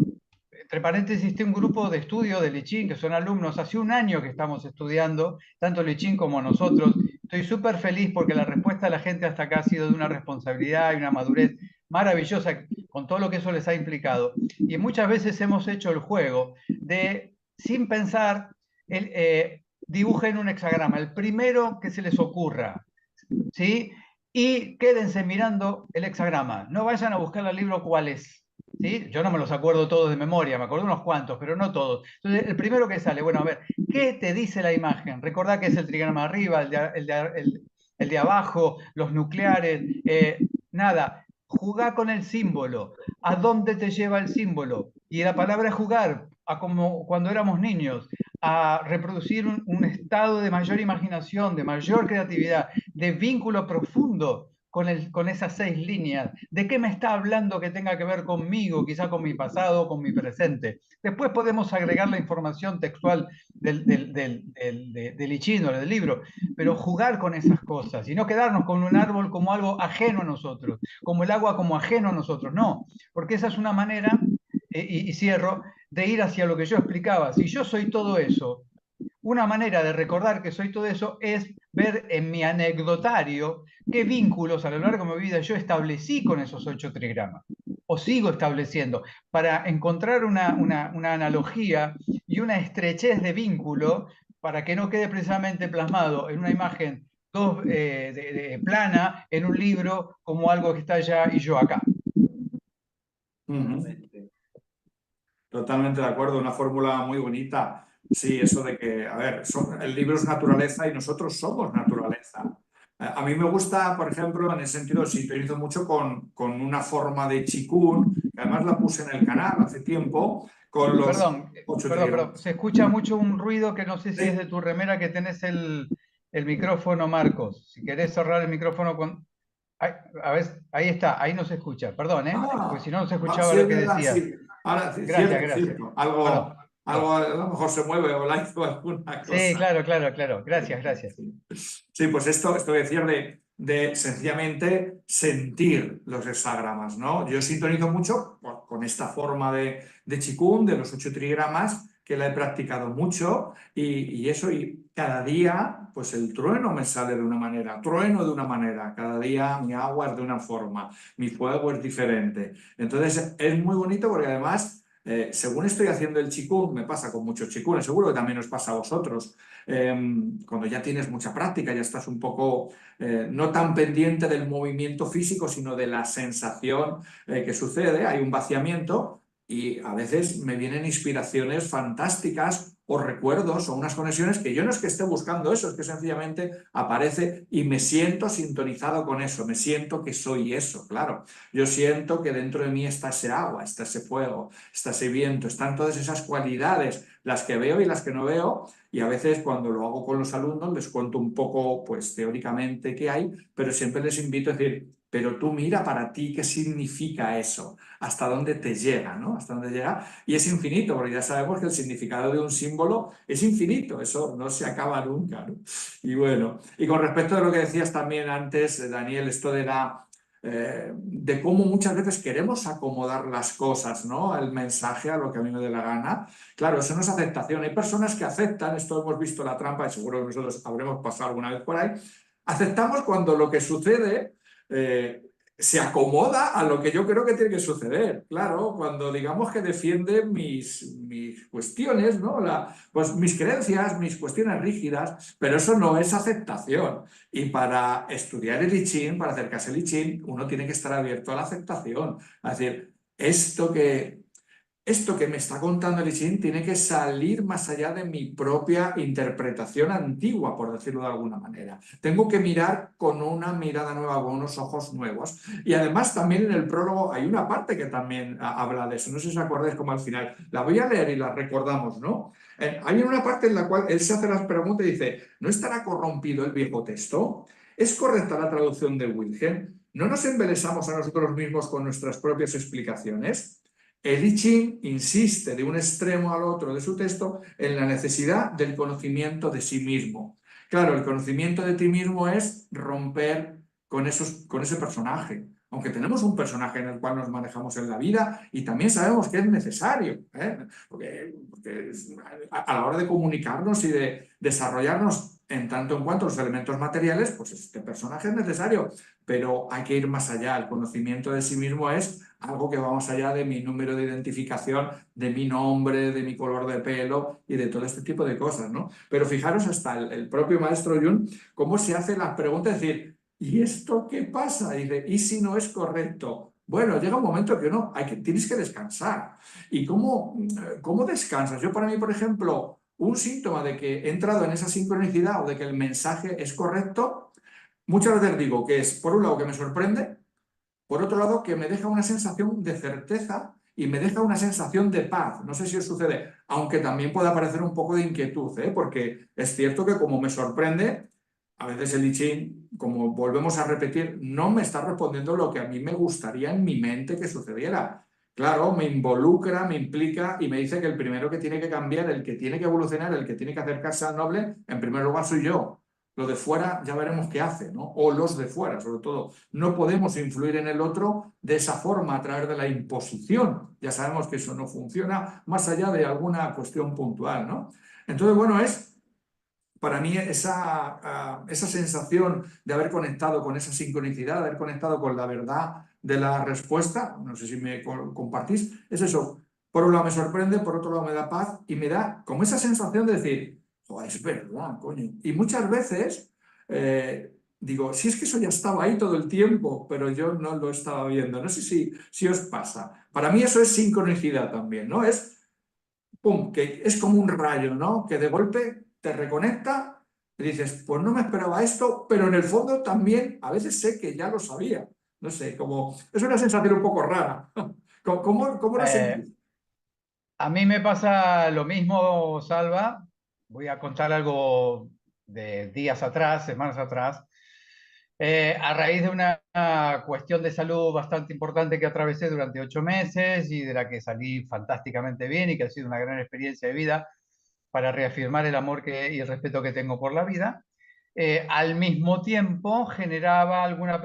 entre paréntesis, tengo un grupo de estudio de I Ching, que son alumnos, hace un año que estamos estudiando, tanto I Ching como nosotros. Estoy súper feliz porque la respuesta de la gente hasta acá ha sido de una responsabilidad y una madurez maravillosa con todo lo que eso les ha implicado. Y muchas veces hemos hecho el juego de, sin pensar, dibujen un hexagrama, el primero que se les ocurra, ¿sí? Y quédense mirando el hexagrama. No vayan a buscar el libro cuál es. ¿Sí? Yo no me los acuerdo todos de memoria, me acuerdo unos cuantos, pero no todos. Entonces, el primero que sale, bueno, a ver, ¿qué te dice la imagen? Recordá que es el trigrama de arriba, el de abajo, los nucleares, nada. Jugá con el símbolo. ¿A dónde te lleva el símbolo? Y la palabra jugar, a como cuando éramos niños, a reproducir un estado de mayor imaginación, de mayor creatividad, de vínculo profundo con esas 6 líneas. ¿De qué me está hablando que tenga que ver conmigo, quizá con mi pasado, con mi presente? Después podemos agregar la información textual del I Ching o del libro, pero jugar con esas cosas y no quedarnos con un árbol como algo ajeno a nosotros, como el agua como ajeno a nosotros, no, porque esa es una manera, y cierro, de ir hacia lo que yo explicaba. Si yo soy todo eso, una manera de recordar que soy todo eso es ver en mi anecdotario qué vínculos a lo largo de mi vida yo establecí con esos 8 trigramas o sigo estableciendo para encontrar una analogía y una estrechez de vínculo para que no quede precisamente plasmado en una imagen plana en un libro como algo que está allá y yo acá. Totalmente de acuerdo, una fórmula muy bonita. Sí, eso de que, a ver, el libro es naturaleza y nosotros somos naturaleza. A mí me gusta, por ejemplo, en ese sentido, sintonizo mucho con una forma de Qigong, que además la puse en el canal hace tiempo, con los Perdón, 8 pero trigramas. se escucha mucho un ruido que no sé si es Sí. de tu remera que tenés el micrófono, Marcos. Si querés cerrar el micrófono con... A ver, ahí está, ahí no se escucha. Perdón, ¿eh? Porque si no, no se No, escuchaba sí, lo es que verdad, decías. sí. Ahora, sí, Gracias, cierto, gracias. cierto. Perdón, Algo perdón. a lo mejor se mueve o la hizo alguna Sí, cosa. claro, claro, claro. Gracias, gracias. Sí, pues esto decir de sencillamente sentir los hexagramas, ¿no? Yo sintonizo mucho con esta forma de Qigong, de los 8 trigramas, que la he practicado mucho y eso, y cada día, pues el trueno me sale de una manera, trueno de una manera, cada día mi agua es de una forma, mi fuego es diferente. Entonces es muy bonito porque además, según estoy haciendo el Qigong, me pasa con muchos Qigong, seguro que también os pasa a vosotros, cuando ya tienes mucha práctica, ya estás un poco no tan pendiente del movimiento físico, sino de la sensación que sucede, hay un vaciamiento, y a veces me vienen inspiraciones fantásticas o recuerdos o unas conexiones que yo no es que esté buscando eso, es que sencillamente aparece y me siento sintonizado con eso, me siento que soy eso, claro. Yo siento que dentro de mí está ese agua, está ese fuego, está ese viento, están todas esas cualidades, las que veo y las que no veo, y a veces cuando lo hago con los alumnos les cuento un poco, pues teóricamente qué hay, pero siempre les invito a decir, pero tú mira para ti qué significa eso, hasta dónde te llega, ¿no? Hasta dónde llega. Y es infinito, porque ya sabemos que el significado de un símbolo es infinito, eso no se acaba nunca, ¿no? Y bueno, y con respecto a lo que decías también antes, Daniel, esto de cómo muchas veces queremos acomodar las cosas, ¿no? El mensaje a lo que a mí me dé la gana. Claro, eso no es aceptación. Hay personas que aceptan, esto hemos visto la trampa y seguro que nosotros habremos pasado alguna vez por ahí. Aceptamos cuando lo que sucede se acomoda a lo que yo creo que tiene que suceder. Claro, cuando digamos que defiende mis cuestiones, ¿no? Pues mis creencias, mis cuestiones rígidas, pero eso no es aceptación. Y para estudiar el I Ching, para acercarse al I Ching, uno tiene que estar abierto a la aceptación. Es decir, esto que me está contando el I Ching tiene que salir más allá de mi propia interpretación antigua, por decirlo de alguna manera. Tengo que mirar con una mirada nueva, con unos ojos nuevos. Y además también en el prólogo hay una parte que también habla de eso. No sé si os acordáis como al final. La voy a leer y la recordamos, ¿no? Hay una parte en la cual él se hace las preguntas y dice, ¿no estará corrompido el viejo texto? ¿Es correcta la traducción de Wilhelm? ¿No nos embelesamos a nosotros mismos con nuestras propias explicaciones? El I Ching insiste de un extremo al otro de su texto en la necesidad del conocimiento de sí mismo. Claro, el conocimiento de ti mismo es romper con ese personaje. Aunque tenemos un personaje en el cual nos manejamos en la vida y también sabemos que es necesario, ¿eh? Porque a la hora de comunicarnos y de desarrollarnos en tanto en cuanto los elementos materiales, pues este personaje es necesario, pero hay que ir más allá. El conocimiento de sí mismo es algo que va más allá de mi número de identificación, de mi nombre, de mi color de pelo y de todo este tipo de cosas, ¿no? Pero fijaros hasta el propio maestro Jung, cómo se hace las preguntas, es decir, ¿y esto qué pasa? Y dice, ¿y si no es correcto? Bueno, llega un momento que no, tienes que descansar. ¿Y cómo descansas? Yo para mí, por ejemplo, un síntoma de que he entrado en esa sincronicidad o de que el mensaje es correcto, muchas veces digo que es, por un lado, que me sorprende, por otro lado, que me deja una sensación de certeza y me deja una sensación de paz. No sé si os sucede, aunque también puede aparecer un poco de inquietud, ¿eh? Porque es cierto que como me sorprende, a veces el I Ching, como volvemos a repetir, no me está respondiendo lo que a mí me gustaría en mi mente que sucediera. Claro, me involucra, me implica y me dice que el primero que tiene que cambiar, el que tiene que evolucionar, el que tiene que acercarse al noble, en primer lugar soy yo. Lo de fuera ya veremos qué hace, ¿no? O los de fuera, sobre todo. No podemos influir en el otro de esa forma a través de la imposición. Ya sabemos que eso no funciona más allá de alguna cuestión puntual, ¿no? Entonces, bueno, es para mí esa sensación de haber conectado con esa sincronicidad, de haber conectado con la verdad de la respuesta, no sé si me compartís, es eso. Por un lado me sorprende, por otro lado me da paz y me da como esa sensación de decir, joder, es verdad, coño. Y muchas veces digo, si es que eso ya estaba ahí todo el tiempo, pero yo no lo estaba viendo. No sé si os pasa. Para mí eso es sincronicidad también, ¿no? Pum, que es como un rayo, ¿no? Que de golpe te reconecta y dices, pues no me esperaba esto, pero en el fondo también a veces sé que ya lo sabía. No sé, como es una sensación un poco rara. ¿Cómo lo Eh, sentís? a mí me pasa lo mismo, Salva. Voy a contar algo de días atrás, semanas atrás. A raíz de una cuestión de salud bastante importante que atravesé durante 8 meses y de la que salí fantásticamente bien y que ha sido una gran experiencia de vida para reafirmar el amor y el respeto que tengo por la vida, al mismo tiempo generaba alguna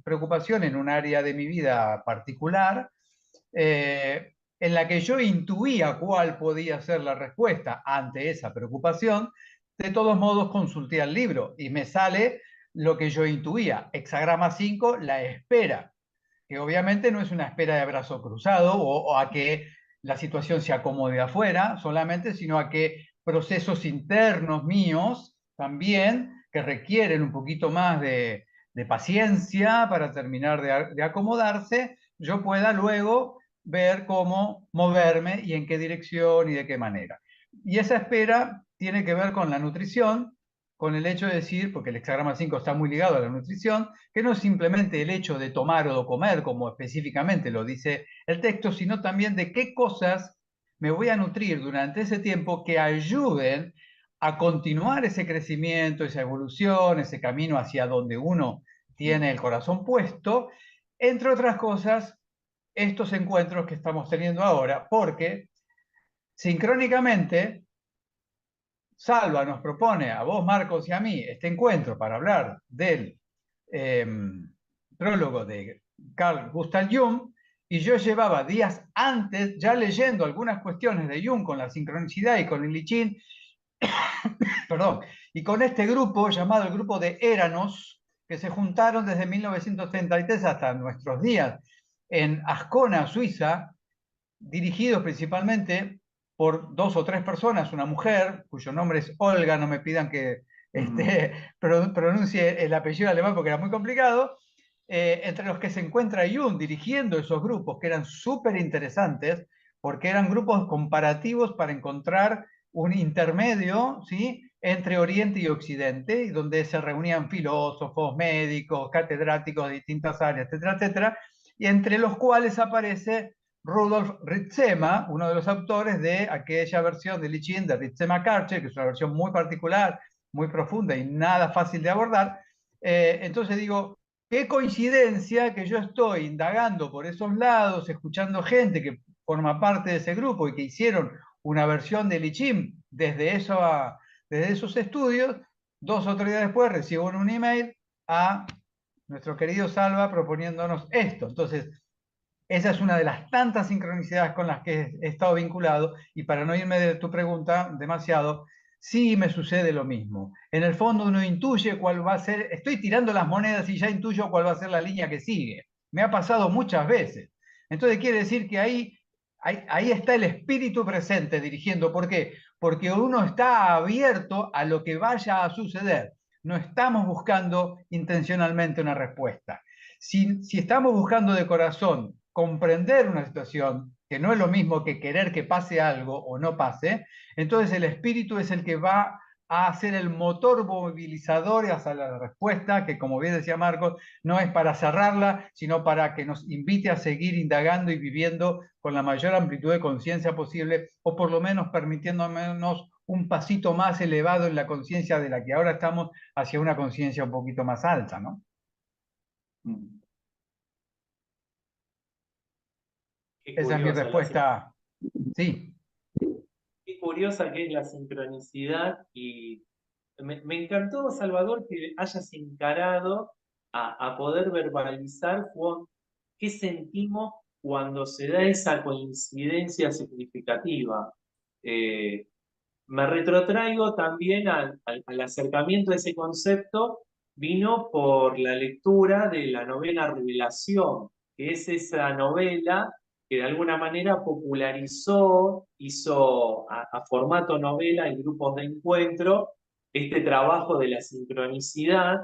preocupación en un área de mi vida particular, en la que yo intuía cuál podía ser la respuesta ante esa preocupación. De todos modos consulté al libro y me sale lo que yo intuía, hexagrama 5, la espera, que obviamente no es una espera de brazo cruzado o a que la situación se acomode afuera solamente, sino a que procesos internos míos también, que requieren un poquito más de paciencia para terminar de acomodarse, yo pueda luego ver cómo moverme y en qué dirección y de qué manera. Y esa espera tiene que ver con la nutrición, con el hecho de decir, porque el hexagrama 5 está muy ligado a la nutrición, que no es simplemente el hecho de tomar o de comer, como específicamente lo dice el texto, sino también de qué cosas me voy a nutrir durante ese tiempo que ayuden a continuar ese crecimiento, esa evolución, ese camino hacia donde uno tiene el corazón puesto, entre otras cosas, estos encuentros que estamos teniendo ahora, porque sincrónicamente Salva nos propone a vos, Marcos, y a mí este encuentro para hablar del prólogo de Carl Gustav Jung, y yo llevaba días antes ya leyendo algunas cuestiones de Jung con la sincronicidad y con el I Ching, perdón, y con este grupo llamado el grupo de Éranos, que se juntaron desde 1933 hasta nuestros días en Ascona, Suiza, dirigidos principalmente por 2 o 3 personas, una mujer, cuyo nombre es Olga, no me pidan que pronuncie el apellido alemán porque era muy complicado, entre los que se encuentra Jung dirigiendo esos grupos, que eran súper interesantes, porque eran grupos comparativos para encontrar un intermedio, ¿sí?, entre Oriente y Occidente, y donde se reunían filósofos, médicos, catedráticos de distintas áreas, etcétera, etcétera, y entre los cuales aparece Rudolf Ritzema, uno de los autores de aquella versión de I Ching de Ritzema Karcher, que es una versión muy particular, muy profunda y nada fácil de abordar. Entonces digo, qué coincidencia que yo estoy indagando por esos lados, escuchando gente que forma parte de ese grupo y que hicieron una versión de I Ching desde esos estudios. 2 o 3 días después recibo un email a nuestro querido Salva proponiéndonos esto. Entonces, esa es una de las tantas sincronicidades con las que he estado vinculado, y para no irme de tu pregunta demasiado, sí me sucede lo mismo. En el fondo uno intuye cuál va a ser, estoy tirando las monedas y ya intuyo cuál va a ser la línea que sigue. Me ha pasado muchas veces. Entonces quiere decir que ahí está el espíritu presente dirigiendo. ¿Por qué? Porque uno está abierto a lo que vaya a suceder. No estamos buscando intencionalmente una respuesta. Si estamos buscando de corazón comprender una situación, que no es lo mismo que querer que pase algo o no pase, entonces el espíritu es el que va a ser el motor movilizador hacia la respuesta, que como bien decía Marcos, no es para cerrarla, sino para que nos invite a seguir indagando y viviendo con la mayor amplitud de conciencia posible, o por lo menos permitiéndonos un pasito más elevado en la conciencia de la que ahora estamos, hacia una conciencia un poquito más alta, ¿no? Qué Esa es mi curiosa respuesta. Sí. qué curiosa que es la sincronicidad y me encantó, Salvador, que hayas encarado a poder verbalizar, Juan, qué sentimos cuando se da esa coincidencia significativa. Eh, Me retrotraigo también al acercamiento de ese concepto, vino por la lectura de la novela Revelación, que es esa novela que de alguna manera popularizó, hizo a formato novela y grupos de encuentro este trabajo de la sincronicidad,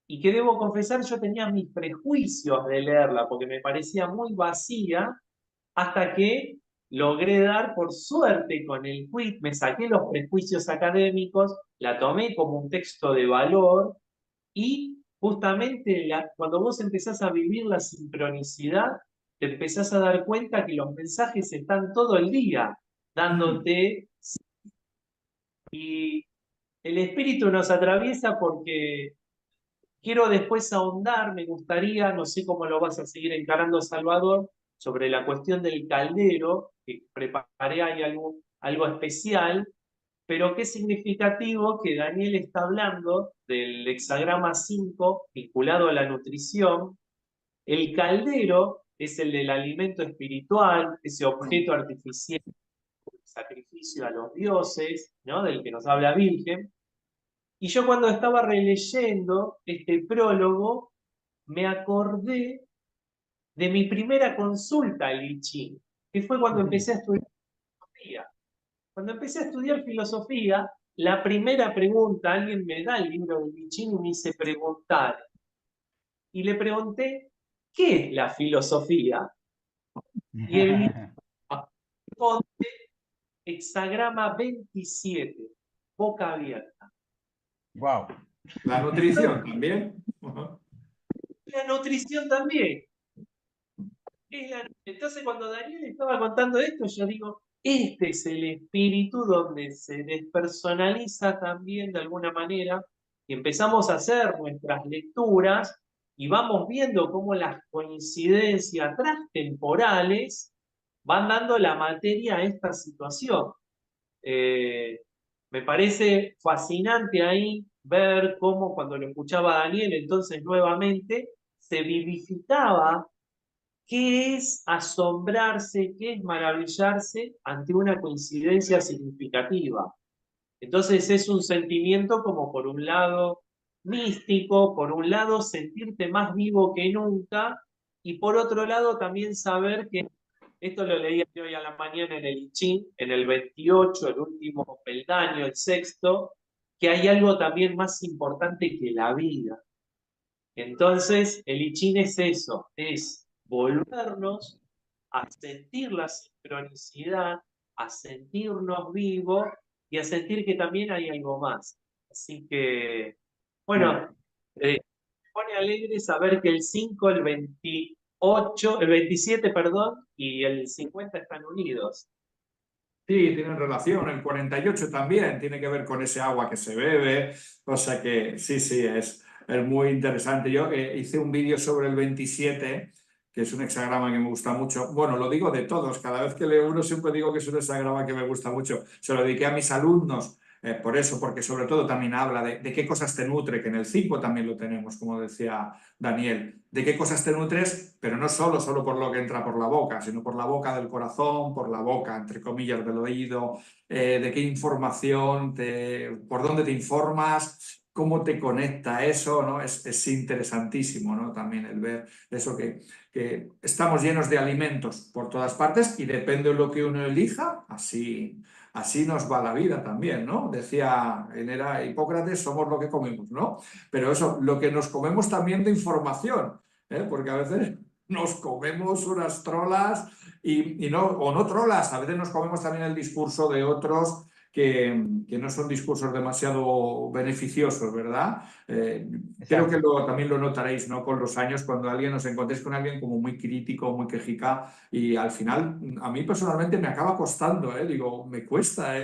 y que debo confesar yo tenía mis prejuicios de leerla porque me parecía muy vacía, hasta que logré dar, por suerte, con el quit, me saqué los prejuicios académicos, la tomé como un texto de valor, y justamente cuando vos empezás a vivir la sincronicidad, te empezás a dar cuenta que los mensajes están todo el día dándote, y el espíritu nos atraviesa porque quiero después ahondar, me gustaría, no sé cómo lo vas a seguir encarando, Salvador, sobre la cuestión del caldero, que preparé ahí algo especial, pero qué significativo que Daniel está hablando del hexagrama 5 vinculado a la nutrición. El caldero es el del alimento espiritual, ese objeto artificial de sacrificio a los dioses, ¿no?, del que nos habla Virgen. Y yo cuando estaba releyendo este prólogo, me acordé de mi primera consulta al I Ching, que fue cuando empecé a estudiar filosofía. Cuando empecé a estudiar filosofía, la primera pregunta, alguien me da el libro del I Ching y me hice preguntar. Y le pregunté, ¿qué es la filosofía? Y el Conde, hexagrama 27, boca abierta. Wow. La nutrición también. La nutrición también. Entonces, cuando Daniel estaba contando esto, yo digo, este es el espíritu donde se despersonaliza también de alguna manera y empezamos a hacer nuestras lecturas y vamos viendo cómo las coincidencias transtemporales van dando la materia a esta situación. Me parece fascinante ahí ver cómo cuando lo escuchaba Daniel, entonces nuevamente se vivificaba qué es asombrarse, qué es maravillarse ante una coincidencia significativa. Entonces es un sentimiento como por un lado místico, por un lado sentirte más vivo que nunca y por otro lado también saber que, esto lo leí hoy a la mañana en el I Ching, en el 28, el último peldaño, el sexto, que hay algo también más importante que la vida. Entonces, el I Ching es eso, es volvernos a sentir la sincronicidad, a sentirnos vivos y a sentir que también hay algo más. Así que, bueno, me pone alegre saber que el 5, el 28, el 27, perdón, y el 50 están unidos. Sí, tienen relación. El 48 también tiene que ver con ese agua que se bebe. O sea que sí, sí, es muy interesante. Yo hice un vídeo sobre el 27, que es un hexagrama que me gusta mucho. Bueno, lo digo de todos. Cada vez que leo uno siempre digo que es un hexagrama que me gusta mucho. Se lo dediqué a mis alumnos. Por eso, porque sobre todo también habla de qué cosas te nutre, que en el 5 también lo tenemos, como decía Daniel, de qué cosas te nutres, pero no solo por lo que entra por la boca, sino por la boca del corazón, por la boca, entre comillas, del oído, de qué información, por dónde te informas, cómo te conecta eso, ¿no? Es interesantísimo, ¿no? También el ver eso que estamos llenos de alimentos por todas partes y depende de lo que uno elija, así nos va la vida también, ¿no? Decía era Hipócrates, somos lo que comemos, ¿no? Pero eso, lo que nos comemos también de información, porque a veces nos comemos unas trolas y no, o no trolas, a veces nos comemos también el discurso de otros que no son discursos demasiado beneficiosos, ¿verdad? Creo que también lo notaréis, ¿no? Con los años, cuando os encontréis con alguien como muy crítico, muy quejica, y al final, a mí personalmente me acaba costando, digo, me cuesta,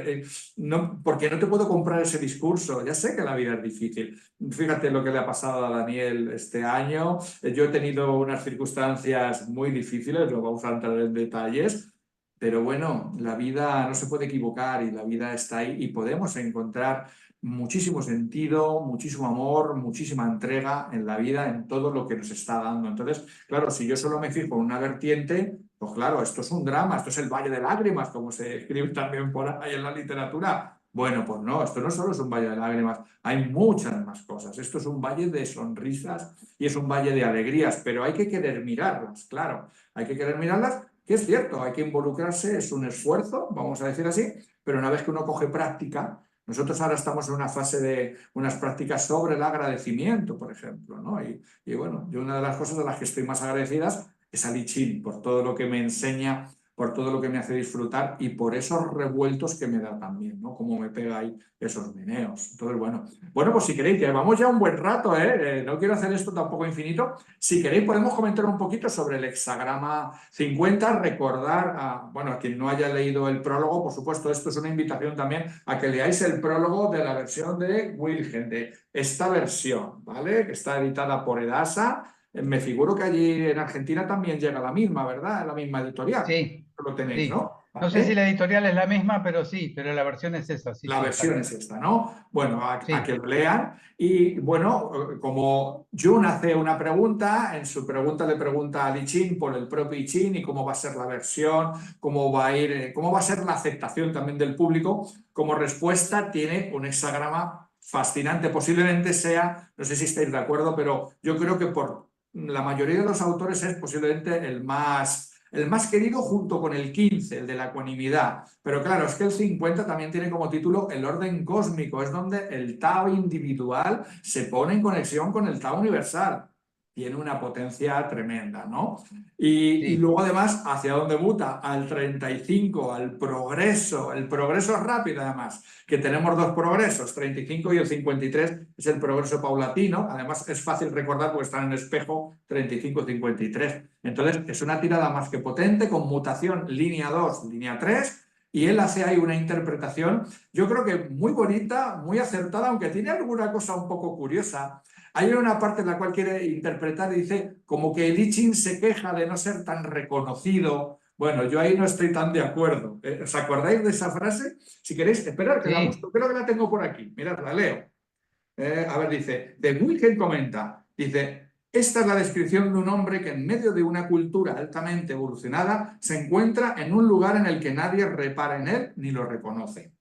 no, porque no te puedo comprar ese discurso, ya sé que la vida es difícil. Fíjate lo que le ha pasado a Daniel este año, yo he tenido unas circunstancias muy difíciles, no vamos a entrar en detalles, pero bueno, la vida no se puede equivocar y la vida está ahí y podemos encontrar muchísimo sentido, muchísimo amor, muchísima entrega en la vida, en todo lo que nos está dando. Entonces, claro, si yo solo me fijo en una vertiente, pues claro, esto es un drama, esto es el valle de lágrimas, como se escribe también por ahí en la literatura. Bueno, pues no, esto no solo es un valle de lágrimas, hay muchas más cosas. Esto es un valle de sonrisas y es un valle de alegrías, pero hay que querer mirarlas, claro, hay que querer mirarlas, que es cierto, hay que involucrarse, es un esfuerzo, vamos a decir así, pero una vez que uno coge práctica, nosotros ahora estamos en una fase de unas prácticas sobre el agradecimiento, por ejemplo, ¿no? Y bueno, yo una de las cosas de las que estoy más agradecidas es al I Ching, por todo lo que me enseña, por todo lo que me hace disfrutar y por esos revueltos que me da también, ¿no? Cómo me pega ahí esos meneos. Entonces, bueno, pues si queréis, que vamos ya un buen rato, ¿eh? No quiero hacer esto tampoco infinito. Si queréis, podemos comentar un poquito sobre el hexagrama 50, recordar, a quien no haya leído el prólogo, por supuesto, esto es una invitación también a que leáis el prólogo de la versión de Wilhelm, de esta versión, ¿vale? Que está editada por Edasa. Me figuro que allí en Argentina también llega la misma, ¿verdad? La misma editorial. Sí, Lo tenéis, sí. ¿no? No sé si ¿Vale? la editorial es la misma, pero sí, pero la versión es esa, sí, La sí, tal versión cual. es esta, ¿no? Bueno, a que Sí, lo lean. Y bueno, como Jun hace una pregunta, en su pregunta le pregunta a I Ching por el propio I Ching y cómo va a ser la versión, cómo va a ir, cómo va a ser la aceptación también del público. Como respuesta tiene un hexagrama fascinante. Posiblemente sea, no sé si estáis de acuerdo, pero yo creo que por la mayoría de los autores es posiblemente el más querido junto con el 15, el de la ecuanimidad. Pero claro, es que el 50 también tiene como título el orden cósmico, es donde el Tao individual se pone en conexión con el Tao universal. tiene una potencia tremenda, ¿no? Y Sí, luego además, ¿hacia dónde muta? Al 35, al progreso, el progreso rápido además, que tenemos dos progresos, 35 y el 53 es el progreso paulatino, además es fácil recordar porque están en espejo 35-53. Entonces es una tirada más que potente, con mutación línea 2, línea 3, y él hace ahí una interpretación, yo creo que muy bonita, muy acertada, aunque tiene alguna cosa un poco curiosa. Hay una parte en la cual quiere interpretar y dice como que el I Ching se queja de no ser tan reconocido. Bueno, yo ahí no estoy tan de acuerdo. ¿Os acordáis de esa frase? Si queréis, esperad que la sí. busco, creo que la tengo por aquí. Mirad, la leo. A ver, dice, de Wilhelm comenta, dice, esta es la descripción de un hombre que en medio de una cultura altamente evolucionada se encuentra en un lugar en el que nadie repara en él ni lo reconoce.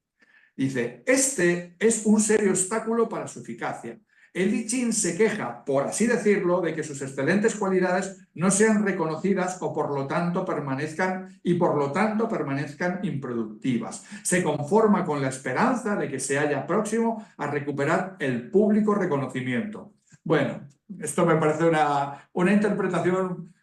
Dice, este es un serio obstáculo para su eficacia. El I Ching se queja, por así decirlo, de que sus excelentes cualidades no sean reconocidas o por lo tanto permanezcan improductivas. Se conforma con la esperanza de que se haya próximo a recuperar el público reconocimiento. Bueno, esto me parece una interpretación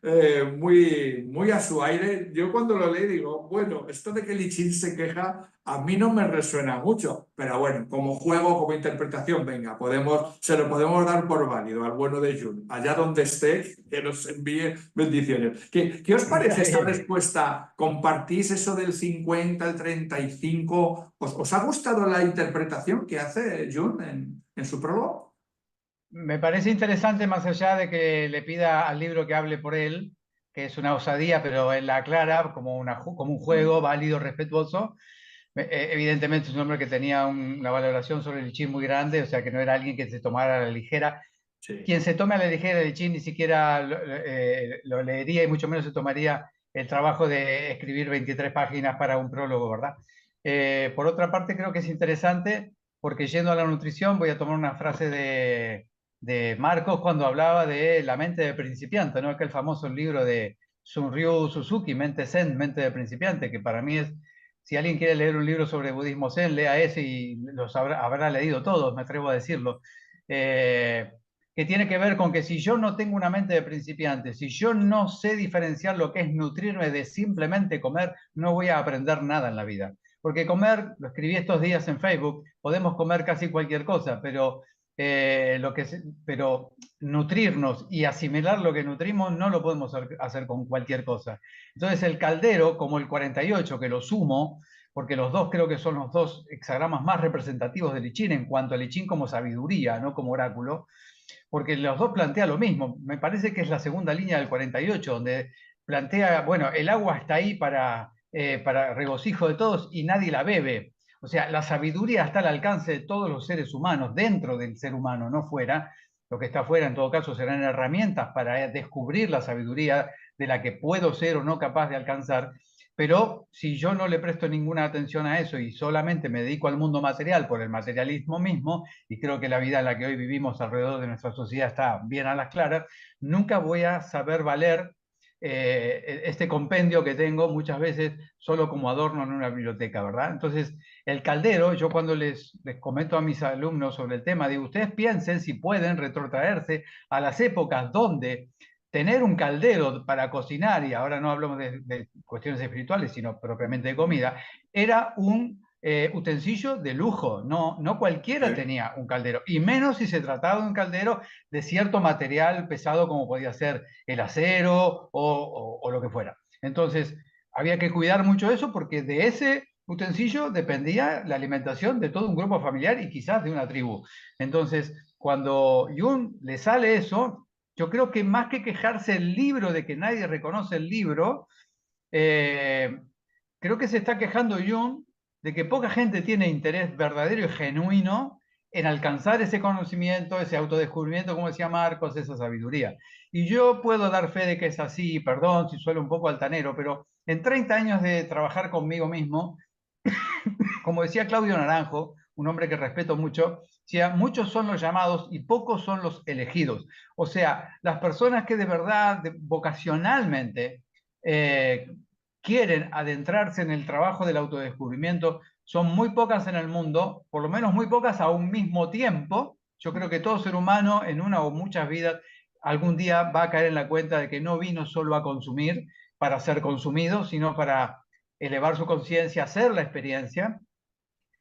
muy a su aire. Yo cuando lo leí digo, bueno, esto de que el I Ching se queja a mí no me resuena mucho, pero bueno, como juego, como interpretación, venga, se lo podemos dar por válido al bueno de Jun. Allá donde esté, que nos envíe bendiciones. ¿Qué os parece Está esta bien. respuesta? ¿Compartís eso del 50 al 35? ¿Os ha gustado la interpretación que hace Jun en su prólogo? Me parece interesante, más allá de que le pida al libro que hable por él, que es una osadía, pero él la aclara como, como un juego válido, respetuoso. Evidentemente es un hombre que tenía una valoración sobre el I Ching muy grande, o sea que no era alguien que se tomara a la ligera. Sí. Quien se tome a la ligera el I Ching ni siquiera lo leería y mucho menos se tomaría el trabajo de escribir 23 páginas para un prólogo, ¿verdad? Por otra parte, creo que es interesante porque yendo a la nutrición voy a tomar una frase de Marcos cuando hablaba de la mente de principiante, ¿no? Aquel famoso libro de Shunryu Suzuki, Mente Zen, Mente de principiante, que para mí es, si alguien quiere leer un libro sobre budismo zen, lea ese y habrá leído todos, me atrevo a decirlo. Eh, que tiene que ver con que si yo no tengo una mente de principiante, si yo no sé diferenciar lo que es nutrirme de simplemente comer, no voy a aprender nada en la vida. Porque comer, lo escribí estos días en Facebook, podemos comer casi cualquier cosa, pero nutrirnos y asimilar lo que nutrimos no lo podemos hacer con cualquier cosa. Entonces el caldero, como el 48, que lo sumo, porque los dos creo que son los dos hexagramas más representativos del I Ching en cuanto al I Ching como sabiduría, no como oráculo, porque los dos plantean lo mismo. Me parece que es la segunda línea del 48, donde plantea, bueno, el agua está ahí para regocijo de todos y nadie la bebe. O sea, la sabiduría está al alcance de todos los seres humanos, dentro del ser humano, no fuera. Lo que está fuera, en todo caso, serán herramientas para descubrir la sabiduría de la que puedo ser o no capaz de alcanzar. Pero si yo no le presto ninguna atención a eso y solamente me dedico al mundo material por el materialismo mismo, y creo que la vida en la que hoy vivimos alrededor de nuestra sociedad está bien a las claras, nunca voy a saber valer este compendio que tengo muchas veces solo como adorno en una biblioteca, ¿verdad? Entonces, el caldero, yo cuando les comento a mis alumnos sobre el tema, digo, ustedes piensen si pueden retrotraerse a las épocas donde tener un caldero para cocinar, y ahora no hablamos de cuestiones espirituales, sino propiamente de comida, era un utensilio de lujo. No cualquiera Sí. tenía un caldero, y menos si se trataba de un caldero de cierto material pesado como podía ser el acero o lo que fuera. Entonces, había que cuidar mucho eso porque de ese utensilio dependía la alimentación de todo un grupo familiar y quizás de una tribu. Entonces, cuando Jung le sale eso, yo creo que más que quejarse el libro de que nadie reconoce el libro, eh, creo que se está quejando Jung de que poca gente tiene interés verdadero y genuino en alcanzar ese conocimiento, ese autodescubrimiento, como decía Marcos, esa sabiduría. Y yo puedo dar fe de que es así, perdón si suelo un poco altanero, pero en 30 años de trabajar conmigo mismo, como decía Claudio Naranjo, un hombre que respeto mucho, decía, muchos son los llamados y pocos son los elegidos. O sea, las personas que de verdad, vocacionalmente, eh, quieren adentrarse en el trabajo del autodescubrimiento son muy pocas en el mundo, por lo menos muy pocas a un mismo tiempo. Yo creo que todo ser humano en una o muchas vidas algún día va a caer en la cuenta de que no vino solo a consumir para ser consumido, sino para elevar su conciencia, hacer la experiencia.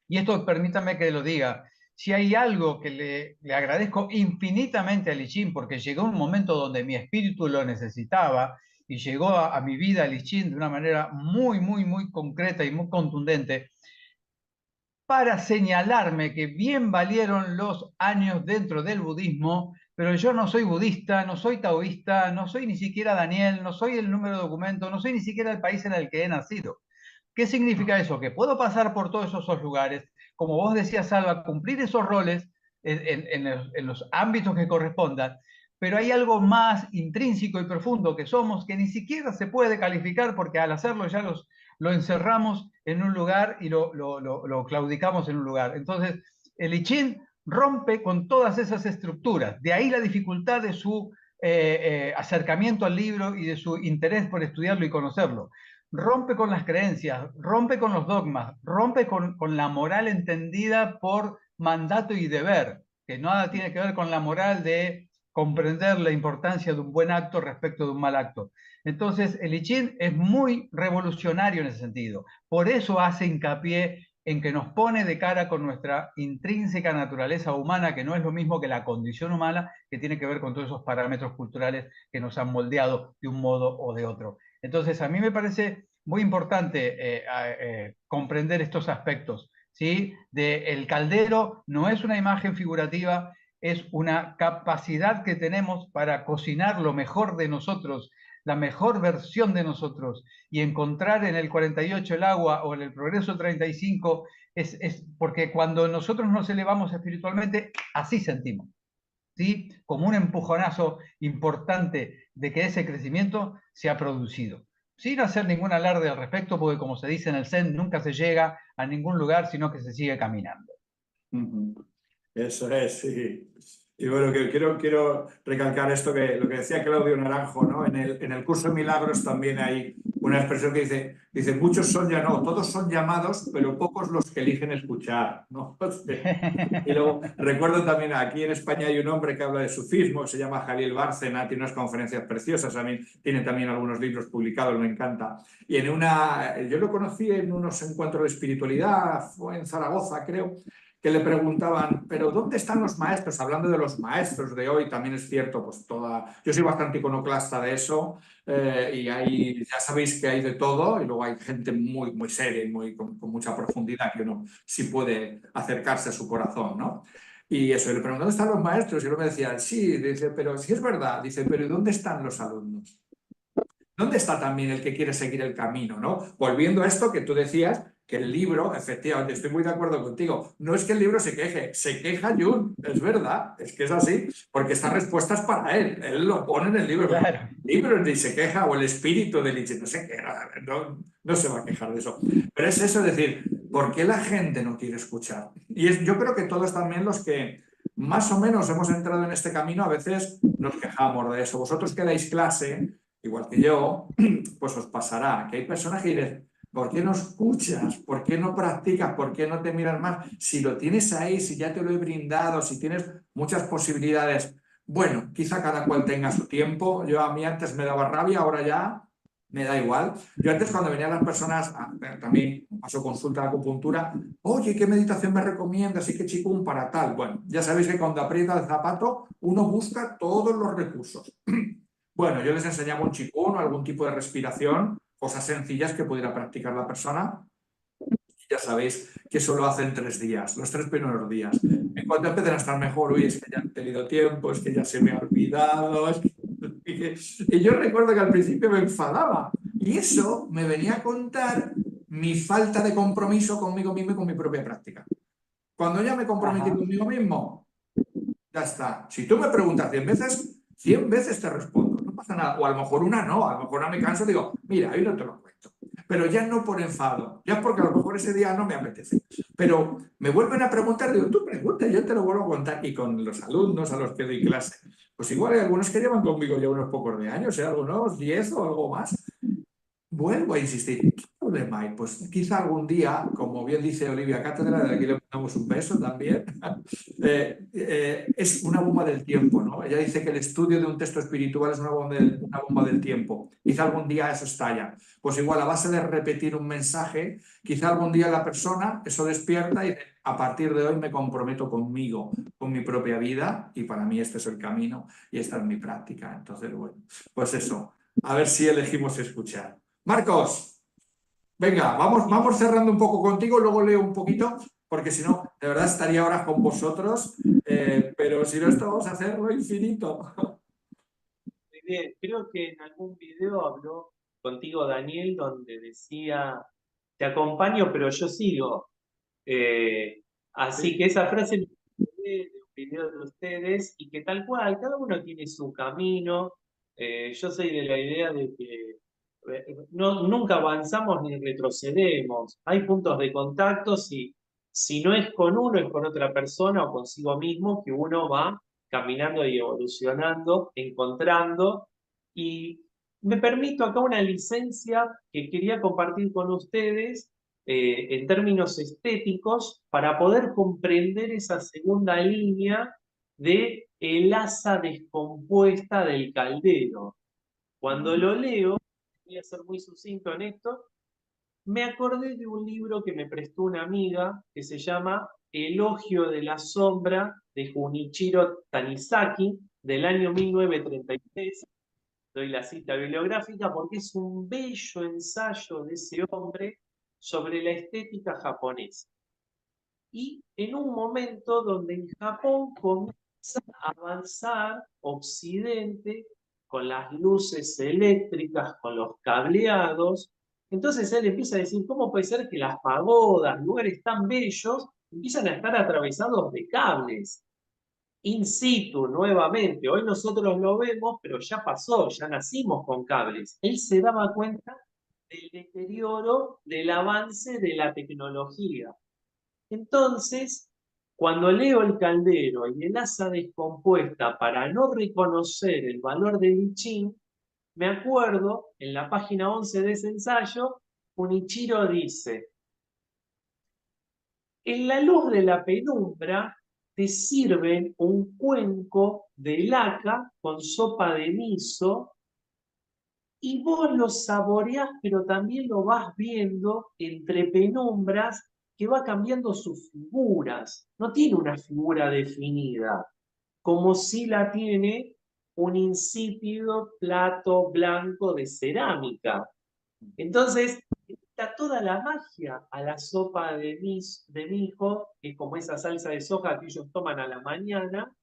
Y esto permítame que lo diga. Si hay algo que le agradezco infinitamente a Lichín, porque llegó un momento donde mi espíritu lo necesitaba y llegó a mi vida Lichín de una manera muy, muy, muy concreta y muy contundente, para señalarme que bien valieron los años dentro del budismo, pero yo no soy budista, no soy taoísta, no soy ni siquiera Daniel, no soy el número de documento, no soy ni siquiera el país en el que he nacido. ¿Qué significa eso? Que puedo pasar por todos esos lugares, como vos decías, Salva, cumplir esos roles en los ámbitos que correspondan, pero hay algo más intrínseco y profundo que somos que ni siquiera se puede calificar porque al hacerlo ya lo encerramos en un lugar y lo claudicamos en un lugar. Entonces, el I Ching rompe con todas esas estructuras. De ahí la dificultad de su acercamiento al libro y de su interés por estudiarlo y conocerlo. Rompe con las creencias, rompe con los dogmas, rompe con la moral entendida por mandato y deber, que nada tiene que ver con la moral de comprender la importancia de un buen acto respecto de un mal acto. Entonces, el I Ching es muy revolucionario en ese sentido. Por eso hace hincapié en que nos pone de cara con nuestra intrínseca naturaleza humana, que no es lo mismo que la condición humana, que tiene que ver con todos esos parámetros culturales que nos han moldeado de un modo o de otro. Entonces, a mí me parece muy importante comprender estos aspectos, ¿sí? El caldero no es una imagen figurativa, es una capacidad que tenemos para cocinar lo mejor de nosotros, la mejor versión de nosotros, y encontrar en el 48 el agua o en el progreso 35, es porque cuando nosotros nos elevamos espiritualmente, así sentimos, ¿sí? Como un empujonazo importante de que ese crecimiento se ha producido. Sin hacer ningún alarde al respecto, porque como se dice en el Zen, nunca se llega a ningún lugar, sino que se sigue caminando. Eso es, sí. Y bueno, que quiero recalcar esto, que lo que decía Claudio Naranjo, ¿no? En el curso de Milagros también hay una expresión que dice muchos son ya no, todos son llamados, pero pocos los que eligen escuchar, ¿no? Y luego recuerdo también, aquí en España hay un hombre que habla de sufismo, se llama Jalil Bárcena, tiene unas conferencias preciosas, tiene también algunos libros publicados, me encanta. Y yo lo conocí en unos encuentros de espiritualidad, fue en Zaragoza, creo, que le preguntaban, pero ¿dónde están los maestros? Hablando de los maestros de hoy, también es cierto, pues yo soy bastante iconoclasta de eso, y ya sabéis que hay de todo, y luego hay gente muy, muy seria y con mucha profundidad que uno sí puede acercarse a su corazón, ¿no? Y eso, y le pregunté, ¿dónde están los maestros? Y él me decía, sí, dice, pero sí es verdad, dice, pero ¿y dónde están los alumnos? ¿Dónde está también el que quiere seguir el camino, ¿no? Volviendo a esto que tú decías, que el libro, efectivamente, estoy muy de acuerdo contigo, no es que el libro se queja Jung, es verdad, es que es así, porque esta respuesta es para él lo pone en el libro, Claro. El libro ni se queja, o el espíritu de Nietzsche no se queja, no se va a quejar de eso, pero es eso, decir, ¿por qué la gente no quiere escuchar? Y yo creo que todos también los que más o menos hemos entrado en este camino, a veces nos quejamos de eso, vosotros que dais clase, igual que yo, pues os pasará, que hay personas que dicen, ¿por qué no escuchas? ¿Por qué no practicas? ¿Por qué no te miras más? Si lo tienes ahí, si ya te lo he brindado, si tienes muchas posibilidades. Bueno, quizá cada cual tenga su tiempo. A mí antes me daba rabia, ahora ya me da igual. Yo antes cuando venían las personas, también paso consulta de acupuntura, oye, ¿qué meditación me recomiendas? ¿Y qué chikung para tal? Bueno, ya sabéis que cuando aprieta el zapato, uno busca todos los recursos. Bueno, yo les enseñaba un chikung o algún tipo de respiración, cosas sencillas que pudiera practicar la persona. Y ya sabéis que eso lo hacen 3 días, los 3 primeros días. En cuanto empiecen a estar mejor, uy, es que ya han tenido tiempo, es que ya se me ha olvidado. Y yo recuerdo que al principio me enfadaba. Y eso me venía a contar mi falta de compromiso conmigo mismo y con mi propia práctica. Cuando ya me comprometí conmigo mismo, ya está. Si tú me preguntas 100 veces te respondo. No pasa nada. O a lo mejor una no. A lo mejor una me canso y digo, mira, hoy no te lo cuento. Pero ya no por enfado. Ya porque a lo mejor ese día no me apetece. Pero me vuelven a preguntar, digo, tú pregunta, yo te lo vuelvo a contar. Y con los alumnos a los que doy clase, pues igual hay algunos que llevan conmigo ya unos pocos de años, algunos 10 o algo más. Vuelvo a insistir, ¿qué de Mike, pues quizá algún día, como bien dice Olivia Cátedra, de aquí le mandamos un beso también, es una bomba del tiempo, ¿no? Ella dice que el estudio de un texto espiritual es una bomba del tiempo. Quizá algún día eso estalla. Pues igual, a base de repetir un mensaje, quizá algún día la persona eso despierta y a partir de hoy me comprometo conmigo, con mi propia vida, y para mí este es el camino y esta es mi práctica. Entonces, bueno, pues eso, a ver si elegimos escuchar. Marcos, venga, vamos cerrando un poco contigo, luego leo un poquito, porque si no, de verdad estaría horas con vosotros, pero si no, esto vamos a hacerlo infinito. Muy bien, creo que en algún video habló contigo Daniel donde decía, te acompaño pero yo sigo. Así Sí. que esa frase me acordé de un video de ustedes y que tal cual, cada uno tiene su camino. Yo soy de la idea de que nunca avanzamos ni retrocedemos. Hay puntos de contacto, si no es con uno, es con otra persona o consigo mismo, que uno va caminando y evolucionando, encontrando. Y me permito acá una licencia que quería compartir con ustedes en términos estéticos para poder comprender esa segunda línea de el asa descompuesta del caldero. Cuando lo leo, voy a ser muy sucinto en esto, me acordé de un libro que me prestó una amiga que se llama Elogio de la Sombra de Junichiro Tanizaki del año 1933. Doy la cita bibliográfica porque es un bello ensayo de ese hombre sobre la estética japonesa. Y en un momento donde en Japón comienza a avanzar Occidente con las luces eléctricas, con los cableados, entonces él empieza a decir, ¿cómo puede ser que las pagodas, lugares tan bellos, empiezan a estar atravesados de cables? In situ, nuevamente. Hoy nosotros lo vemos, pero ya pasó, ya nacimos con cables. Él se daba cuenta del deterioro, del avance de la tecnología. Entonces, cuando leo el caldero y el asa descompuesta para no reconocer el valor del I Ching, me acuerdo, en la página 11 de ese ensayo, Junichiro dice, en la luz de la penumbra te sirven un cuenco de laca con sopa de miso y vos lo saboreás, pero también lo vas viendo entre penumbras que va cambiando sus figuras. No tiene una figura definida, como si la tiene un insípido plato blanco de cerámica. Entonces, está toda la magia a la sopa de mi hijo, que es como esa salsa de soja que ellos toman a la mañana,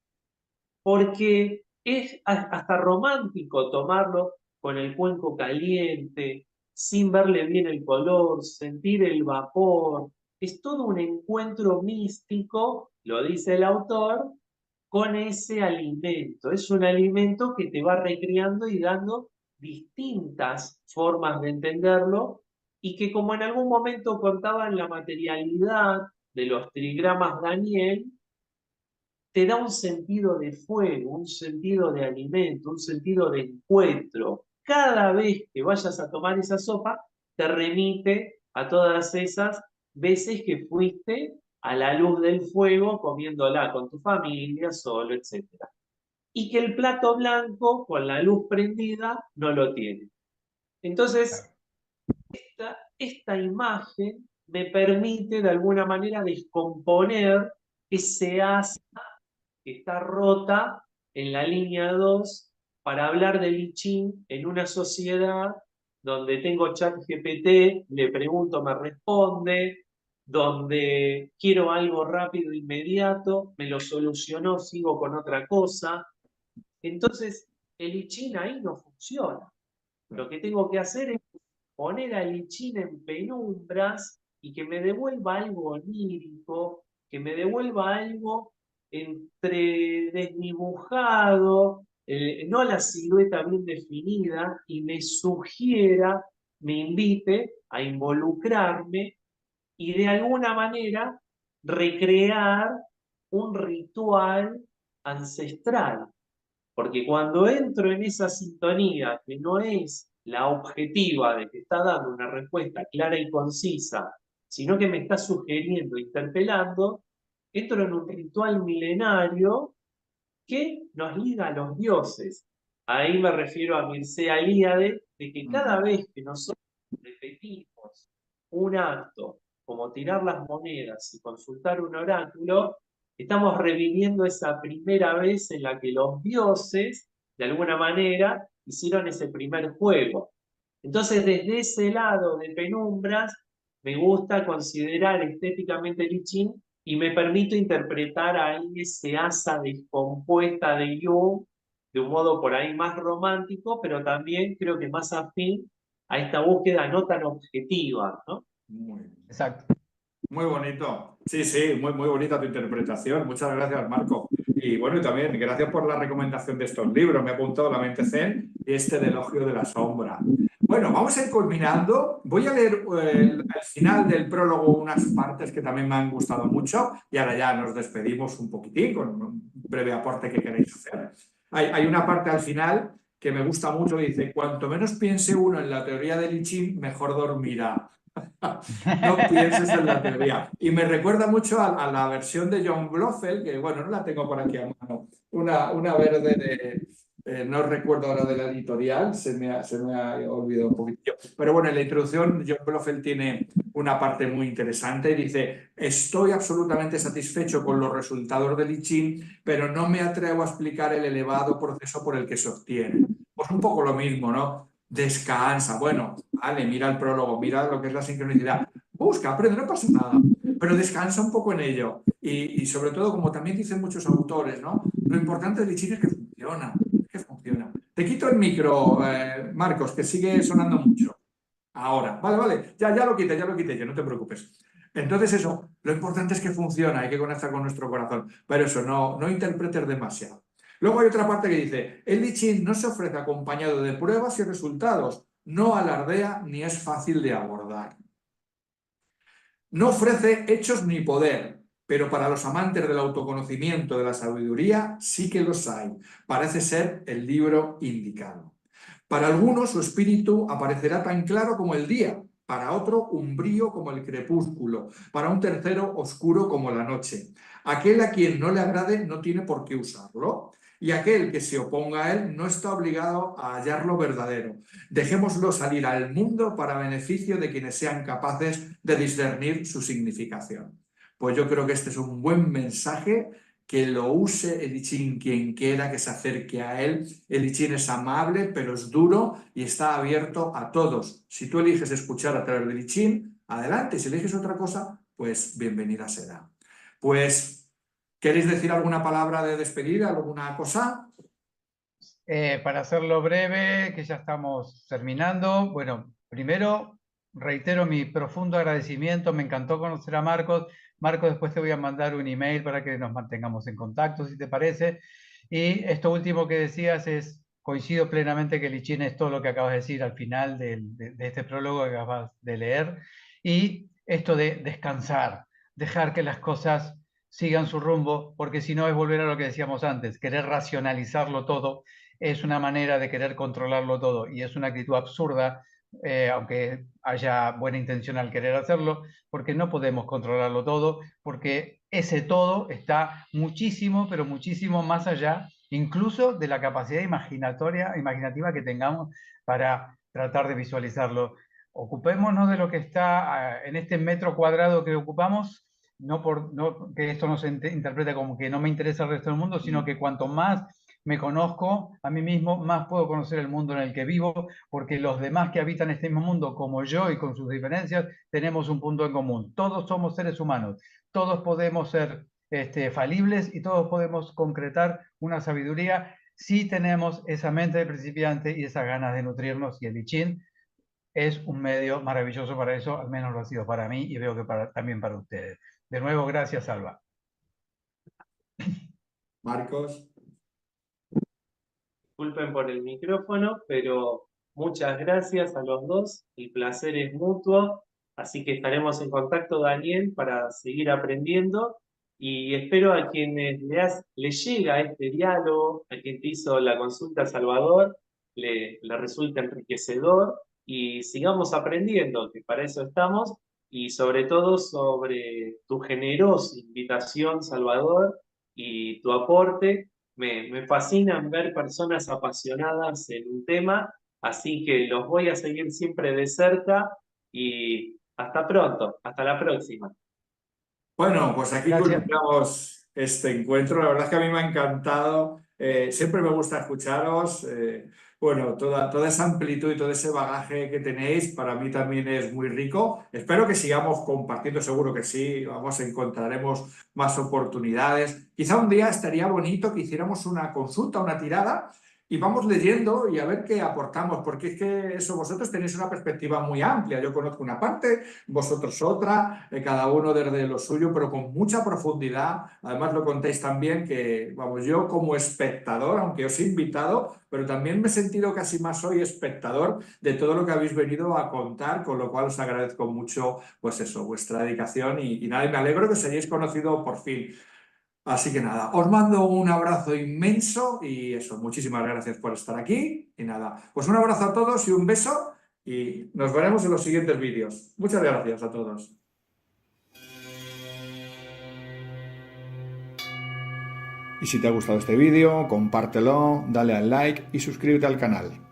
porque es hasta romántico tomarlo con el cuenco caliente, sin verle bien el color, sentir el vapor. Es todo un encuentro místico, lo dice el autor, con ese alimento. Es un alimento que te va recreando y dando distintas formas de entenderlo y que como en algún momento contaban la materialidad de los trigramas Daniel, te da un sentido de fuego, un sentido de alimento, un sentido de encuentro. Cada vez que vayas a tomar esa sopa, te remite a todas esas veces que fuiste a la luz del fuego comiéndola con tu familia, solo, etc. Y que el plato blanco con la luz prendida no lo tiene. Entonces, esta imagen me permite de alguna manera descomponer ese asa que está rota en la línea 2 para hablar del I Ching en una sociedad donde tengo chat GPT, le pregunto, me responde, donde quiero algo rápido, inmediato, me lo solucionó, sigo con otra cosa. Entonces, el I Ching ahí no funciona. Lo que tengo que hacer es poner al I Ching en penumbras y que me devuelva algo onírico, que me devuelva algo entre desdibujado, no la silueta bien definida, y me sugiera, me invite a involucrarme y de alguna manera recrear un ritual ancestral. Porque cuando entro en esa sintonía, que no es la objetiva de que está dando una respuesta clara y concisa, sino que me está sugiriendo, interpelando, entro en un ritual milenario que nos liga a los dioses. Ahí me refiero a Mircea Eliade, de que cada vez que nosotros repetimos un acto, como tirar las monedas y consultar un oráculo, estamos reviviendo esa primera vez en la que los dioses, de alguna manera, hicieron ese primer juego. Entonces, desde ese lado de penumbras, me gusta considerar estéticamente el I Ching y me permito interpretar ahí ese asa descompuesta de Jung de un modo por ahí más romántico, pero también creo que más afín a esta búsqueda no tan objetiva, ¿no? Muy bien. Exacto. Muy bonito. Sí, sí, muy bonita tu interpretación. Muchas gracias, Marco. Y bueno, y también gracias por la recomendación de estos libros. Me he apuntado La mente zen y este de Elogio de la sombra. Bueno, vamos a ir culminando. Voy a leer al final del prólogo unas partes que también me han gustado mucho y ahora ya nos despedimos un poquitín con un breve aporte que queréis hacer. Hay una parte al final que me gusta mucho, dice, cuanto menos piense uno en la teoría del I Ching, mejor dormirá. No pienses en la teoría. Y me recuerda mucho a la versión de John Blofeld, que bueno, no la tengo por aquí a mano, una verde de, no recuerdo ahora de la editorial, se me ha olvidado un poquito. Pero bueno, en la introducción John Blofeld tiene una parte muy interesante y dice, estoy absolutamente satisfecho con los resultados del I Ching, pero no me atrevo a explicar el elevado proceso por el que se obtiene. Pues un poco lo mismo, ¿no? Descansa, bueno, vale, mira el prólogo, mira lo que es la sincronicidad, busca, aprende, no pasa nada, pero descansa un poco en ello. Y sobre todo, como también dicen muchos autores, ¿no? Lo importante del I Ching es que funciona, Te quito el micro, Marcos, que sigue sonando mucho. Ahora, vale, ya lo quité, yo no te preocupes. Entonces eso, lo importante es que funciona, hay que conectar con nuestro corazón, pero eso, no interpretes demasiado. Luego hay otra parte que dice, el I Ching no se ofrece acompañado de pruebas y resultados, no alardea ni es fácil de abordar. No ofrece hechos ni poder, pero para los amantes del autoconocimiento, de la sabiduría, sí que los hay. Parece ser el libro indicado. Para algunos su espíritu aparecerá tan claro como el día, para otro umbrío como el crepúsculo, para un tercero oscuro como la noche. Aquel a quien no le agrade no tiene por qué usarlo, y aquel que se oponga a él no está obligado a hallarlo verdadero. Dejémoslo salir al mundo para beneficio de quienes sean capaces de discernir su significación. Pues yo creo que este es un buen mensaje, que lo use el I Ching quien quiera que se acerque a él. El I Ching es amable, pero es duro y está abierto a todos. Si tú eliges escuchar a través del I Ching, adelante. Si eliges otra cosa, pues bienvenida será. Pues, ¿queréis decir alguna palabra de despedida, alguna cosa? Para hacerlo breve, que ya estamos terminando, bueno, primero reitero mi profundo agradecimiento, me encantó conocer a Marcos. Marcos, después te voy a mandar un email para que nos mantengamos en contacto, si te parece. Y esto último que decías coincido plenamente que el I Ching es todo lo que acabas de decir al final de este prólogo que acabas de leer. Y esto de descansar, dejar que las cosas sigan su rumbo, porque si no es volver a lo que decíamos antes, querer racionalizarlo todo es una manera de querer controlarlo todo y es una actitud absurda, aunque haya buena intención al querer hacerlo, porque no podemos controlarlo todo, porque ese todo está muchísimo, pero muchísimo más allá, incluso de la capacidad imaginativa que tengamos para tratar de visualizarlo. Ocupémonos de lo que está en este metro cuadrado que ocupamos, no que esto no se interprete como que no me interesa el resto del mundo, sino que cuanto más me conozco a mí mismo, más puedo conocer el mundo en el que vivo, porque los demás que habitan este mismo mundo, como yo y con sus diferencias, tenemos un punto en común. Todos somos seres humanos, todos podemos ser falibles y todos podemos concretar una sabiduría si tenemos esa mente de principiante y esas ganas de nutrirnos, y el I Ching es un medio maravilloso para eso, al menos lo ha sido para mí y veo que también para ustedes. De nuevo, gracias, Alba. Marcos. Disculpen por el micrófono, pero muchas gracias a los dos. El placer es mutuo, así que estaremos en contacto, Daniel, para seguir aprendiendo. Y espero a quienes les llega este diálogo, a quien te hizo la consulta, Salvador, le resulte enriquecedor y sigamos aprendiendo, que para eso estamos, y sobre todo sobre tu generosa invitación, Salvador, y tu aporte. Me fascinan ver personas apasionadas en un tema, así que los voy a seguir siempre de cerca y hasta pronto, hasta la próxima. Bueno, pues aquí Gracias. culminamos este encuentro. La verdad es que a mí me ha encantado. Siempre me gusta escucharos. Bueno, toda esa amplitud y todo ese bagaje que tenéis para mí también es muy rico. Espero que sigamos compartiendo, seguro que sí. Vamos, encontraremos más oportunidades. Quizá un día estaría bonito que hiciéramos una consulta, una tirada. Y vamos leyendo y a ver qué aportamos, porque es que eso, vosotros tenéis una perspectiva muy amplia. Yo conozco una parte, vosotros otra, cada uno desde lo suyo, pero con mucha profundidad. Además lo contéis también que, vamos, yo como espectador, aunque os he invitado, pero también me he sentido casi más hoy espectador de todo lo que habéis venido a contar, con lo cual os agradezco mucho, pues eso, vuestra dedicación y nada, y me alegro que os hayáis conocido por fin. Así que nada, os mando un abrazo inmenso y eso, muchísimas gracias por estar aquí y nada, pues un abrazo a todos y un beso y nos veremos en los siguientes vídeos. Muchas gracias a todos. Y si te ha gustado este vídeo, compártelo, dale al like y suscríbete al canal.